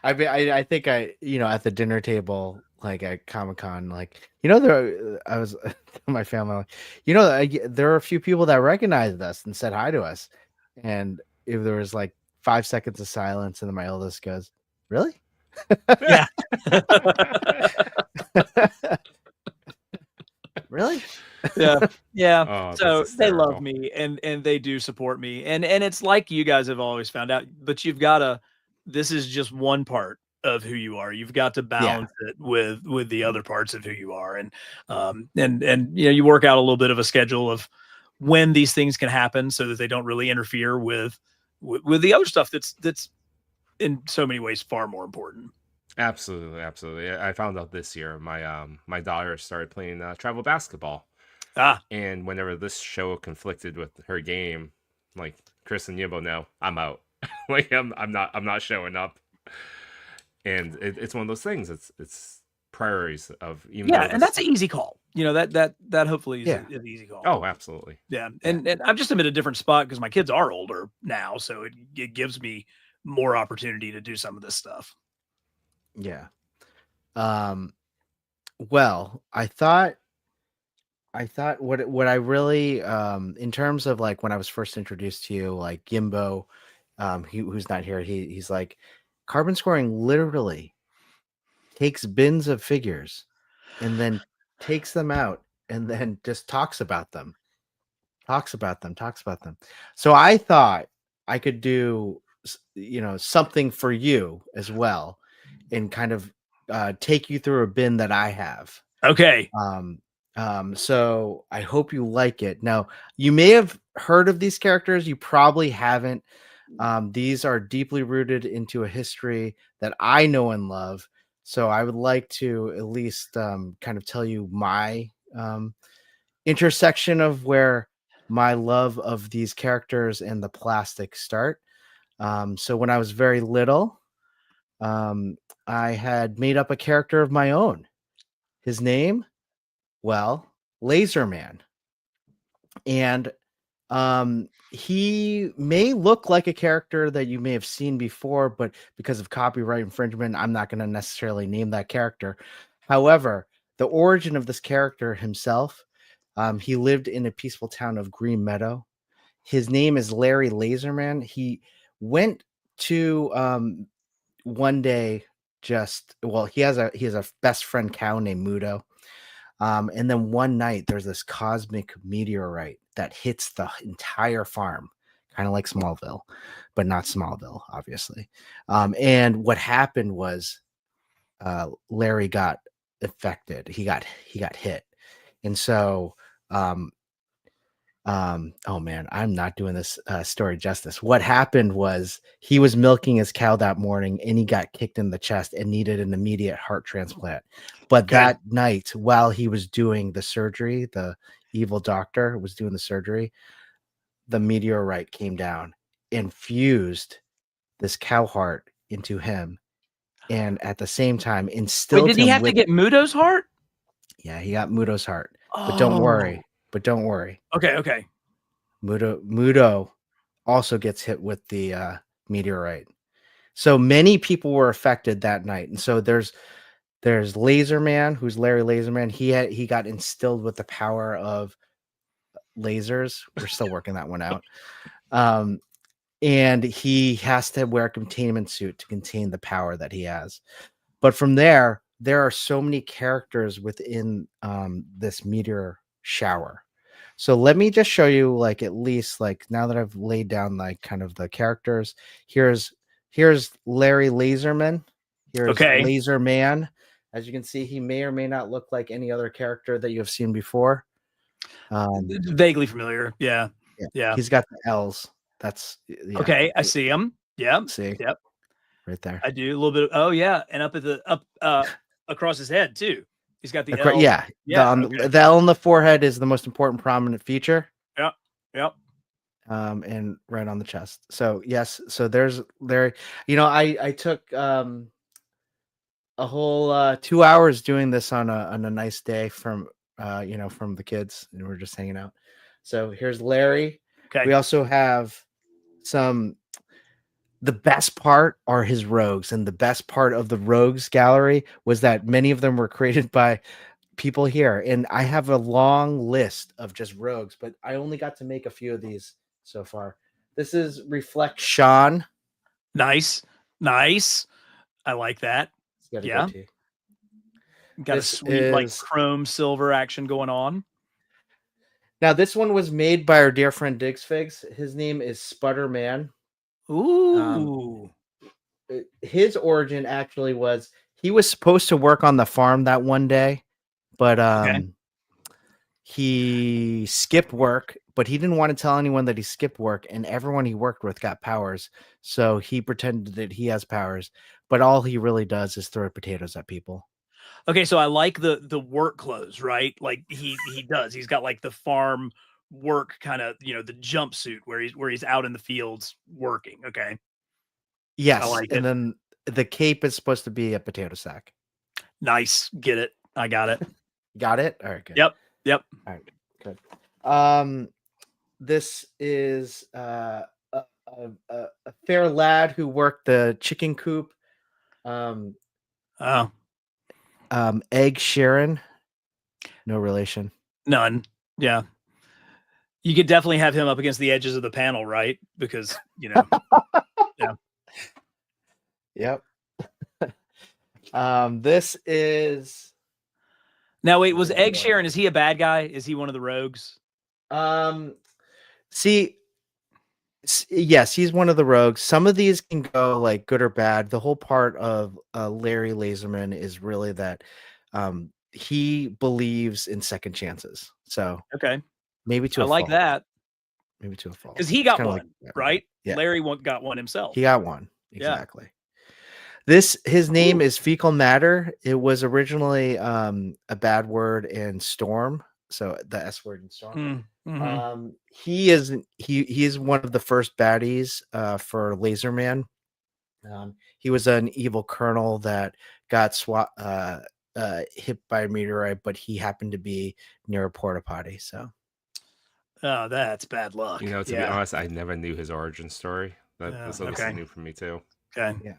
I mean, I think at the dinner table, like at Comic-Con, like, I was my family, like, there are a few people that recognized us and said hi to us. And if there was like 5 seconds of silence, and then my eldest goes, really? Yeah. Really? Yeah. Oh, So that's they love hysterical. me and they do support me. And it's like you guys have always found out, but this is just one part of who you are. You've got to balance it with the other parts of who you are. And you work out a little bit of a schedule of when these things can happen so that they don't really interfere with the other stuff that's in so many ways far more important. Absolutely. I found out this year my daughter started playing travel basketball. And whenever this show conflicted with her game, like Chris and Yimbo know, I'm out. Like I'm not showing up. And it's one of those things. It's priorities of even though And that's an easy call. That hopefully is an easy call. Oh, absolutely. Yeah. And I'm just in a different spot because my kids are older now, so it gives me more opportunity to do some of this stuff. Yeah. Well, I thought I thought what I really in terms of like when I was first introduced to you, like Gimbo, who's not here, he's like carbon scoring literally takes bins of figures and then takes them out and then just talks about them. Talks about them, talks about them. So I thought I could do something for you as well and kind of take you through a bin that I have. Okay. So I hope you like it. Now, you may have heard of these characters, you probably haven't. These are deeply rooted into a history that I know and love. So I would like to at least kind of tell you my intersection of where my love of these characters and the plastic start. So when I was very little, um, I had made up a character of my own. His name, well, Laser Man. And he may look like a character that you may have seen before, but because of copyright infringement, I'm not going to necessarily name that character. However, the origin of this character himself, he lived in a peaceful town of Green Meadow. His name is Larry Laserman. He went to one day he has a best friend cow named Mudo. And then one night there's this cosmic meteorite that hits the entire farm, kind of like Smallville, but not Smallville, obviously. And what happened was Larry got affected. He got hit. And so oh man, I'm not doing this story justice. What happened was he was milking his cow that morning and he got kicked in the chest and needed an immediate heart transplant. But Okay. that night, while he was doing the surgery, the evil doctor was doing the surgery, the meteorite came down and fused this cow heart into him. And at the same time, Wait, instilled did he him have to with, get Mudo's heart? yeah, he got Mudo's heart. But don't Oh. worry. But don't worry. Okay. Mudo also gets hit with the meteorite. So many people were affected that night. And so there's Laserman, who's Larry Laserman. He got instilled with the power of lasers. We're still working that one out. And he has to wear a containment suit to contain the power that he has. But from there are so many characters within this meteor shower. So let me just show you, like, at least, like, now that I've laid down like kind of the characters. Here's Larry Laserman. Here's Okay. Laser Man. As you can see, he may or may not look like any other character that you have seen before. Vaguely familiar. Yeah. He's got the L's. That's Okay, I see him. Yeah. See, Yep. right there. I do a little bit. Oh yeah, and up at the across his head too. He's got the L. Yeah. Okay. The L on the forehead is the most important prominent feature. Yep. And right on the chest. So yes, so there's there. I took a whole 2 hours doing this on a nice day from from the kids, and we're just hanging out. So here's Larry. Okay. We also have the best part are his rogues, and the best part of the rogues gallery was that many of them were created by people here, and I have a long list of just rogues, but I only got to make a few of these so far. This is Reflect Sean. Nice. I like that. He's got a Yeah. goatee. Got This a sweet like is- chrome silver action going on. Now this one was made by our dear friend Diggs Figs. His name is Sputterman. Ooh. His origin actually was he was supposed to work on the farm that one day, but he skipped work, but he didn't want to tell anyone that he skipped work, and everyone he worked with got powers. So he pretended that he has powers, but all he really does is throw potatoes at people. Okay, so I like the work clothes, right? Like he does. He's got like the farm work kind of, the jumpsuit where he's out in the fields working. Okay. Yes, like and it. then the cape is supposed to be a potato sack. Nice. Get it. I got it. Got it? All right, good. Yep. All right, good. This is a fair lad who worked the chicken coop. Oh. Egg Sharon, no relation. None. Yeah. You could definitely have him up against the edges of the panel, right? Because, yeah. Yep. This is Now, wait, was Egg Sharon, is he a bad guy? Is he one of the rogues? see, yes, he's one of the rogues. Some of these can go like good or bad. The whole part of Larry Laserman is really that he believes in second chances. So Okay. maybe to I a like fault. that. Maybe to a fault. Because he It's got kinda one, like, right? Yeah. Larry got one himself. He got one. Yeah. Exactly. His name is Fecal Matter. It was originally a bad word in Storm. So the S word in Storm. He is one of the first baddies for Laserman. He was an evil colonel that got hit by a meteorite, but he happened to be near a porta potty. So Oh, that's bad luck. You know, to be honest, I never knew his origin story. So this is new for me too. Okay. yeah.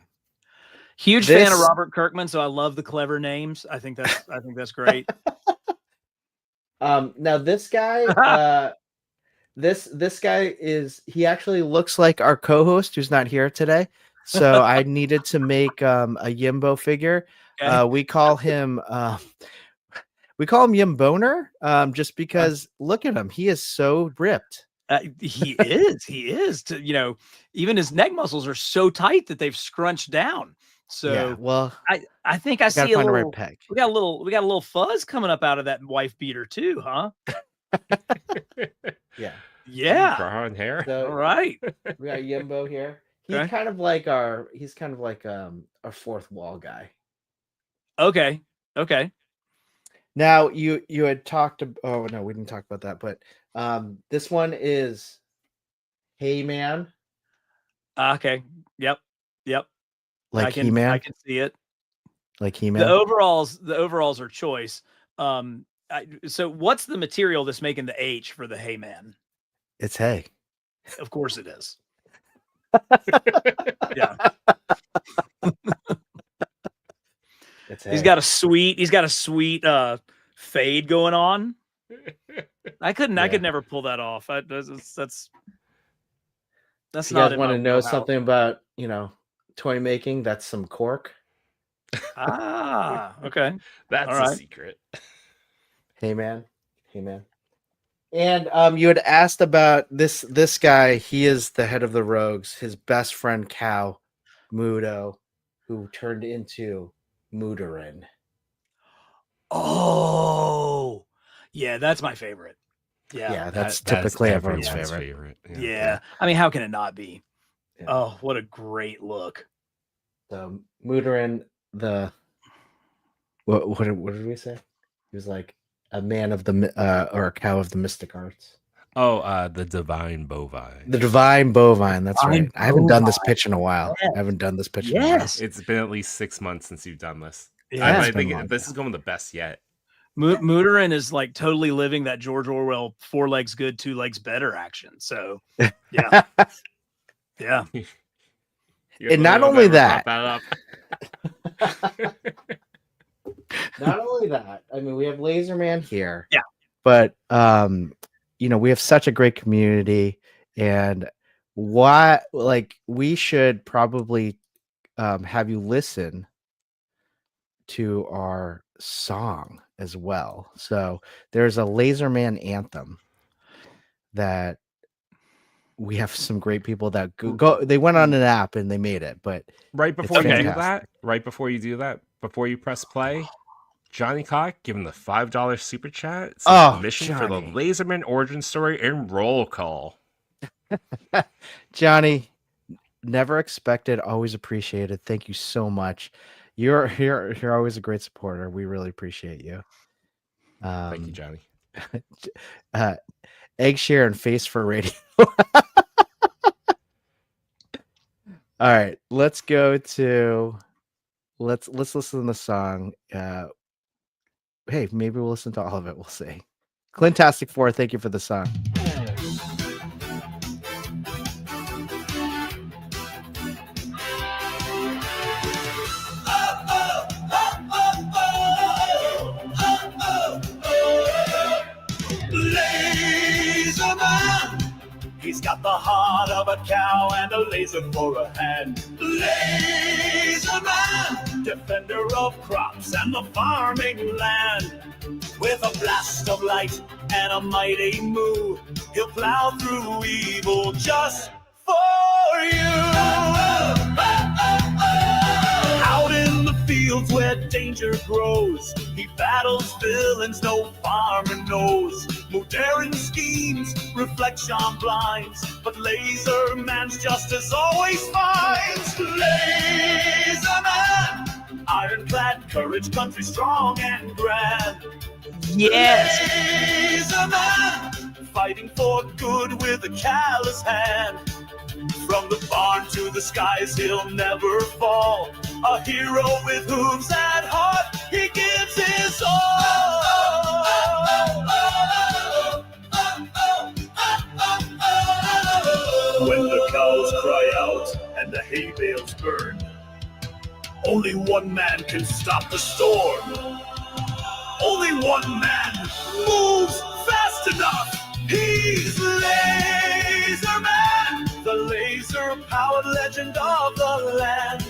Huge fan of Robert Kirkman, so I love the clever names. I think that's great. Now this guy, this guy he actually looks like our co-host who's not here today. So I needed to make a Yimbo figure. Okay. We call him Yim Boner, just because look at him, he is so ripped. He is. Even his neck muscles are so tight that they've scrunched down. So yeah, well, I think I see a find the little. right peg. We got a little fuzz coming up out of that wife beater too, huh? Yeah. Yeah. Brown hair. So All right. we got Yimbo here. He's Okay. kind of like our fourth wall guy. Okay. Okay. Now you had talked oh no, we didn't talk about that, but this one is Hey Man. Okay. Yep. Like He-Man. I can see it. Like He-Man. The overalls are choice. So what's the material that's making the H for the Hey Man? It's hay. Of course it is. Yeah. It's hay. He's got a sweet fade going on. I could never pull that off. That's you not guys in want my to know wheelhouse. something about, toy making? That's some cork. Okay. That's All a right. secret. Hey Man. And you had asked about this guy. He is the head of the Rogues. His best friend Cow, Mudo, who turned into Mooderin. Oh, yeah, that's my favorite. Yeah, that's typically everyone's everyone's favorite. yeah. I mean, how can it not be? Yeah. Oh, what a great look! So Mooderin, what did we say? He was like a man of the or a cow of the mystic arts. Oh, the divine bovine. The divine bovine. That's Divine right. I haven't done this bovine. pitch in a while. Yes. I haven't done this pitch in a while. Yes. It's been at least 6 months since you've done this. Yeah, I think this is going the best yet. Mooderin is like totally living that George Orwell 4 legs good, 2 legs better action. So yeah. Yeah. And not only that, up. not only that, I mean, we have Laserman here. Yeah. But we have such a great community, and we should probably have you listen to our song as well. So there's a Laserman anthem that we have some great people that go they went on an app and they made it, but right before you fantastic. do that, before you press play, Johnny Cock giving the $5 super chat. Mission for the Laserman origin story and roll call. Johnny, never expected, always appreciated. Thank you so much. You're always a great supporter. We really appreciate you. Thank you, Johnny. Egg share and face for radio. All right, let's go to let's listen to the song. Hey, maybe we'll listen to all of it. We'll see. Clintastic 4, thank you for the song. got the heart of a cow and a laser for a hand. Laser man, defender of crops and the farming land. With a blast of light and a mighty move, he'll plow through evil just for you. Out in the fields where danger grows, he battles villains no farmer knows. Modern schemes, reflection blinds, but Laser Man's justice always finds. Laser Man, ironclad courage, country strong and grand. Yes. Laser Man, fighting for good with a callous hand. From the barn to the skies, he'll never fall. A hero with hooves and heart, he gives his all. When the cows cry out and the hay bales burn, only one man can stop the storm. Only one man moves fast enough. He's Laser Man, the laser-powered legend of the land.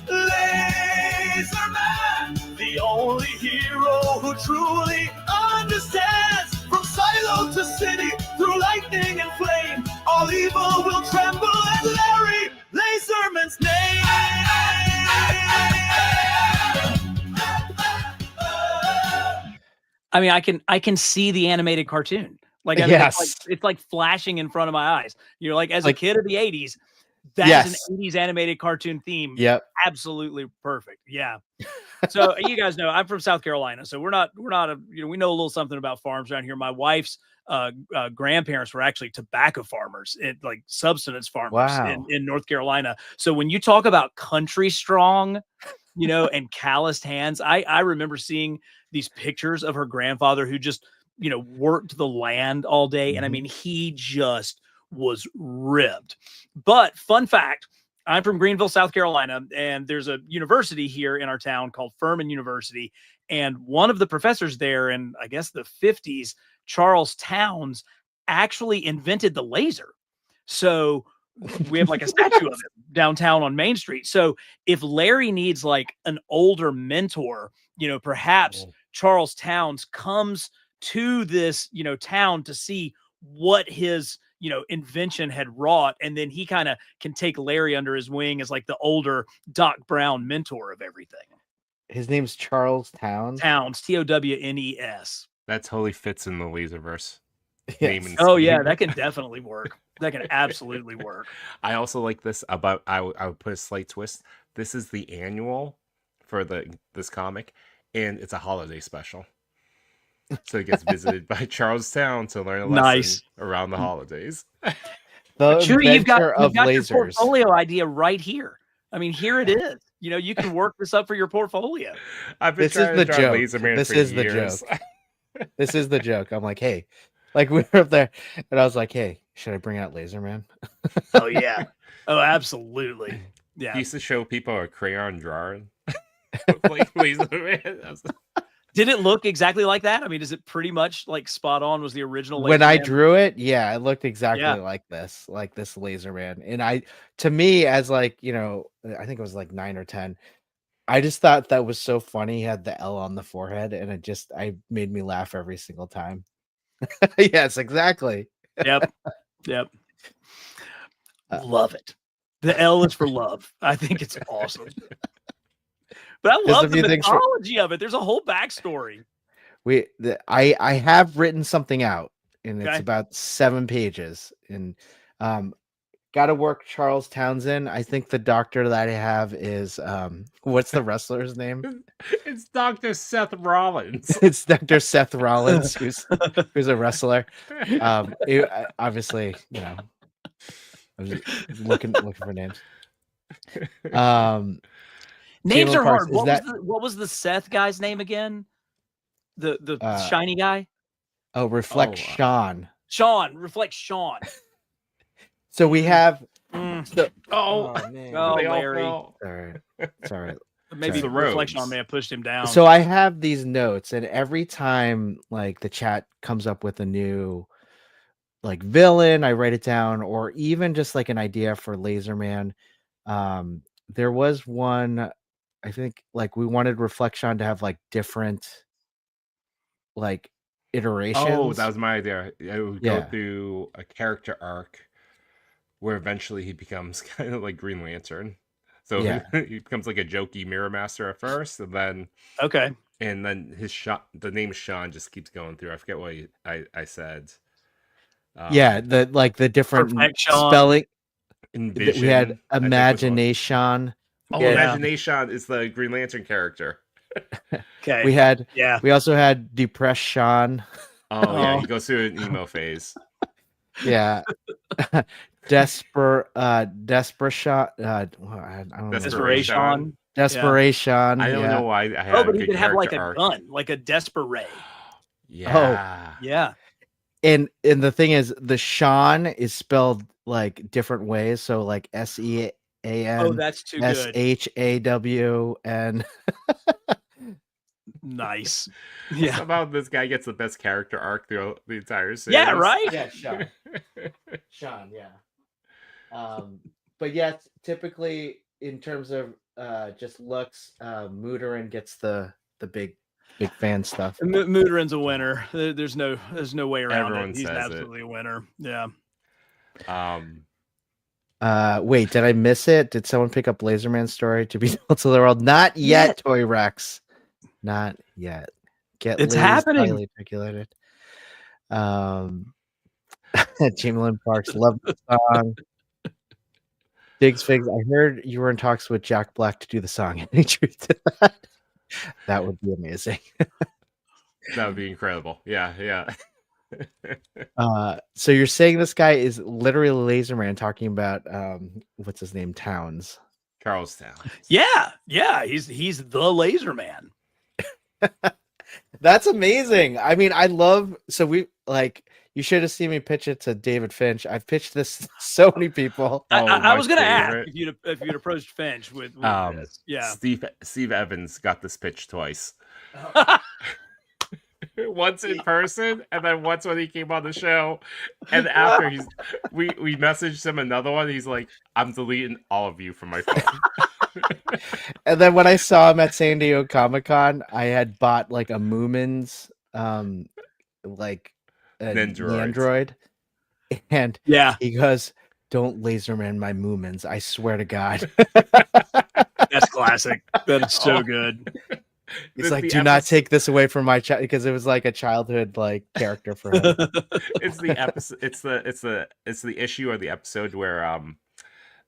Laser Man, the only hero who truly understands. From silo to city, through lightning and flame, all evil will tremble at Larry Laserman's name. I mean, I can see the animated cartoon. Like, I mean, Yes. it's like flashing in front of my eyes. You're like, as a Like- kid of the 80s, that's Yes. an 80s animated cartoon theme. Yep. Absolutely perfect. Yeah. So you guys know I'm from South Carolina, so we're not we know a little something about farms around here. My wife's grandparents were actually tobacco farmers, like subsistence farmers Wow. in North Carolina. So when you talk about country strong, and calloused hands, I remember seeing these pictures of her grandfather who just worked the land all day, and I mean he just was ripped. But fun fact, I'm from Greenville, South Carolina, and there's a university here in our town called Furman University. And one of the professors there in, I guess, the 50s, Charles Towns, actually invented the laser. So we have like a statue of him downtown on Main Street. So if Larry needs like an older mentor, perhaps Charles Towns comes to this, town to see what his invention had wrought, and then he kind of can take Larry under his wing as like the older Doc Brown mentor of everything. His name's Charles Towns. Towns, Townes. That totally fits in the Laserverse. Yes. Name and Oh yeah, scheme. that can definitely work. That can absolutely work. I also like this about I would put a slight twist. This is the annual for this comic, and it's a holiday special. So he gets visited by Charlestown to learn a lesson Nice. around the holidays. The Chewy, you've got inventor of your lasers. portfolio idea right here. I mean, here it is. You can work this up for your portfolio. I've been This is trying the to draw joke. Laserman This for is the years. joke. This is the joke. I'm like, hey, like we were up there, and I was like, hey, should I bring out Laserman? Oh yeah. Oh, absolutely. He Yeah. used to show people a crayon drawing. Like Laserman. I was like, Did it look exactly like that? I mean, is it pretty much like spot on? Was the original When I Laserman? drew it, yeah, it looked exactly Yeah. like this Laserman. And to me, as like, I think it was like 9 or 10. I just thought that was so funny. He had the L on the forehead, and I made me laugh every single time. Yes, exactly. Yep. Yep. Uh, Love it. The L is for love. I think it's awesome. But I There's love a the few things for- mythology of it. There's a whole backstory. I have written something out, and it's Okay. about 7 pages. And got to work Charles Townsend. I think the doctor that I have is what's the wrestler's name? it's Dr. Seth Rollins. It's Dr. Seth Rollins, who's a wrestler. Obviously, I was looking for names. Names Caitlin are hard. Parks, is What was the Seth guy's name again? The shiny guy? Reflect Oh, Sean. Sean. Reflect Sean. So we have. Mm. Oh, Man. Oh, they all Larry. fell. Sorry. Maybe the Reflection robes. on may have pushed him down. So I have these notes, and every time like the chat comes up with a new like villain, I write it down, or even just like an idea for Laserman. There was one, I think, like we wanted Reflection to have like different like Oh, iterations. that was my idea. It would go Yeah. through a character arc where eventually he becomes kind of like Green Lantern. So Yeah. he becomes like a jokey Mirror Master at first, Okay. and then the name Sean just keeps going through. I forget what I said. Yeah, the different Perfection. spelling. Envision. We had I think, was one. imagination. Oh, Yeah. Imagination is the Green Lantern character. Okay. We had Yeah. we also had depression. Oh yeah, Oh. he goes through an emo phase. Yeah. Desperation. I don't know. Desperation. Desperation. I don't yeah. know why I had Oh, but a he good could have like a character arc. gun, like a Desperate. Yeah. Yeah. And the thing is, the Sean is spelled like different ways. So like SEAN. Oh, that's too good. SHAWN. Nice. Yeah. Yeah. Somehow this guy gets the best character arc through the entire series. Yeah, right? Yeah, Sean. Sean, yeah. But yeah, typically in terms of just looks, Mooderin gets the big fan stuff. Mooderin's a winner. There's no way around Everyone it. He's says it. absolutely a winner. Yeah. Wait, did I miss it? Did someone pick up Laserman's story to be told to the world? Not yet, Toy Rex. Not yet. It's happening. Highly articulated. Chamberlain Parks, love the song. Diggs Figs, I heard you were in talks with Jack Black to do the song. Any truth to that? That would be amazing. That would be incredible. Yeah. So you're saying this guy is literally Laserman talking about what's his name? Towns. Charlestown. Yeah. He's the Laser Man. That's amazing. I mean, I love. So we like. You should have seen me pitch it to David Finch. I've pitched this to so many people. I was going to ask favorite. if you'd approached Finch with this. Yeah. Steve Evans got this pitch twice. Once in person, and then once when he came on the show. And after we messaged him another one. He's like, "I'm deleting all of you from my phone." And then when I saw him at San Diego Comic-Con, I had bought like a Moomins, like an Android, and Yeah. he goes, "Don't Laserman my Moomins, I swear to God." That's classic. That is so good. It's like, do not take this away from my child, because it was like a childhood like character for him. It's the episode. It's the issue or the episode where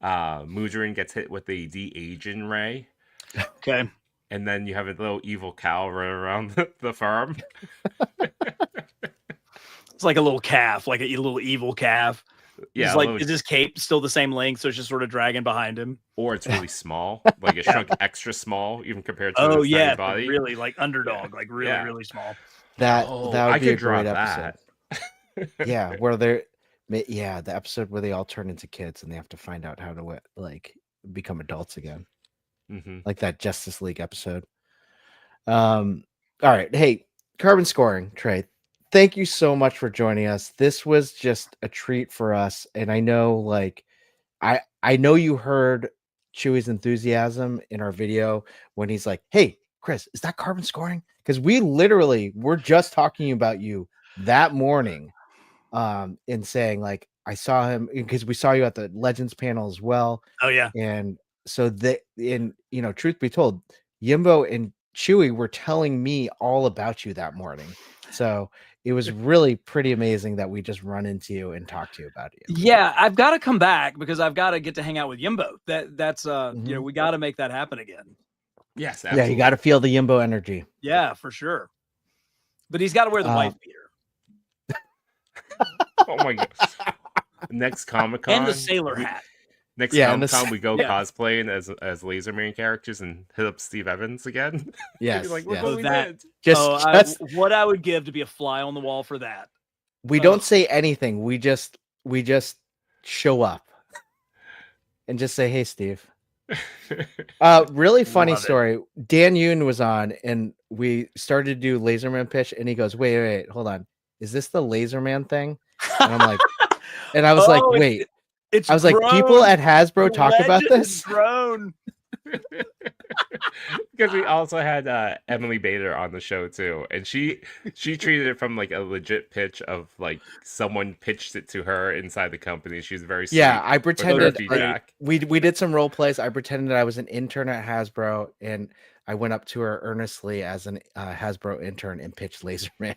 Mooderin gets hit with the de-aging ray. Okay. And then you have a little evil cow running around the farm. It's like a little calf, like a little evil calf. Yeah. He's like, is his cape still the same length? So it's just sort of dragging behind him. Or it's really small, like it shrunk extra small, even compared to Oh his yeah, tiny body. really like underdog, like really really small. That would I be a could draw great that. episode. Yeah, where they're the episode where they all turn into kids and they have to find out how to like become adults again. Mm-hmm. Like that Justice League episode. All right. Hey, Carbon Scoring, Trey. Thank you so much for joining us. This was just a treat for us. And I know like I know you heard Chewy's enthusiasm in our video when he's like, "Hey, Chris, is that Carbon Scoring?" Because we literally were just talking about you that morning, in saying like, I saw him because we saw you at the Legends panel as well. Oh yeah. And so truth be told, Yimbo and Chewy were telling me all about you that morning. So it was really pretty amazing that we just run into you and talk to you about you. Yeah, I've got to come back because I've got to get to hang out with Yimbo. That's we got to make that happen again. Yes, absolutely. Yeah, you got to feel the Yimbo energy. Yeah, for sure. But he's got to wear the wife beater. Oh my god! Next Comic-Con And the sailor hat. Next Comic-Con we go cosplaying as Laserman characters and hit up Steve Evans again. Yes, like, look yes. what we did. What I would give to be a fly on the wall for that. We don't say anything. We just show up and just say, "Hey, Steve." Really funny story. Dan Yoon was on and we started to do Laserman pitch and he goes, wait, hold on. Is this the Laserman thing? And I'm like, and I was like, Oh, wait. it's I was like, people grown. at Hasbro The talk about legend has this? grown. Because we also had Emily Bader on the show too, and she treated it from like a legit pitch of like someone pitched it to her inside the company. She's very sweet. Yeah, I with her pretended like, feedback. we did some role plays. I pretended I was an intern at Hasbro, and I went up to her earnestly as an Hasbro intern and pitched Laserman.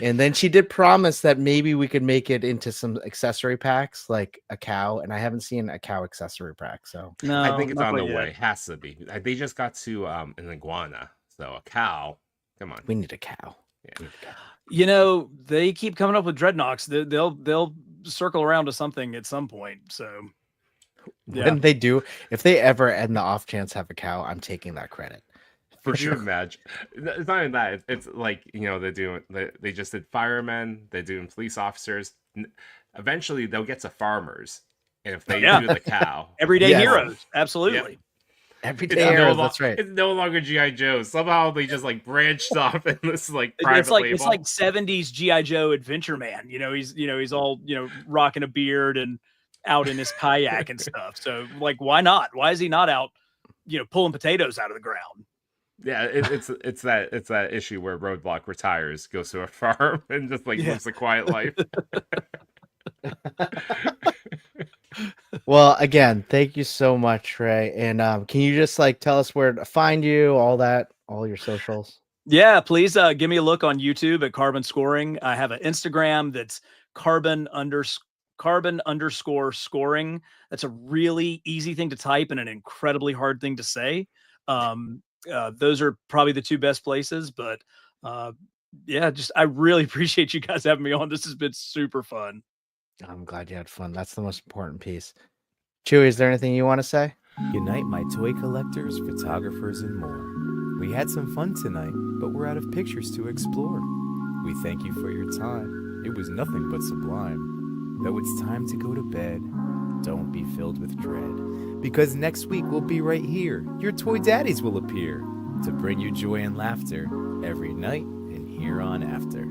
And then she did promise that maybe we could make it into some accessory packs, like a cow. And I haven't seen a cow accessory pack, so No, I think it's not on the quite yet. way. Has to be. They just got to an iguana, so a cow. Come on. we need a cow. Yeah. You know, they keep coming up with dreadnoughts. They'll circle around to something at some point. So yeah. When they do, if they ever, in the off chance, have a cow, I'm taking that credit. For Could you sure. imagine? It's not even that. It's like, they're doing. They just did firemen. They're doing police officers. Eventually, they'll get to farmers, and if they Yeah. do the cow, Everyday Yes. heroes. Absolutely. Everyday it's heroes, that's right. It's no longer GI Joe. Somehow they just like branched off in this like private It's like label. it's like 70s GI Joe Adventure Man. He's all rocking a beard and out in his kayak and stuff. So like, why not? Why is he not out pulling potatoes out of the ground? Yeah, it's that issue where Roadblock retires, goes to a farm, and just like lives a quiet life. Well, again, thank you so much, Trey. And can you just like tell us where to find you, all that, all your socials? Yeah, please give me a look on YouTube at Carbon Scoring. I have an Instagram that's carbon underscore scoring. That's a really easy thing to type and an incredibly hard thing to say. Those are probably the two best places, but yeah, I really appreciate you guys having me on. This has been super fun. I'm glad you had fun. That's the most important piece. Chewy, is there anything you want to say? Unite my toy collectors, photographers, and more. We had some fun tonight, but we're out of pictures to explore. We thank you for your time. It was nothing but sublime. Though it's time to go to bed, don't be filled with dread. Because next week we'll be right here. Your Toy Daddies will appear to bring you joy and laughter every night and here on after.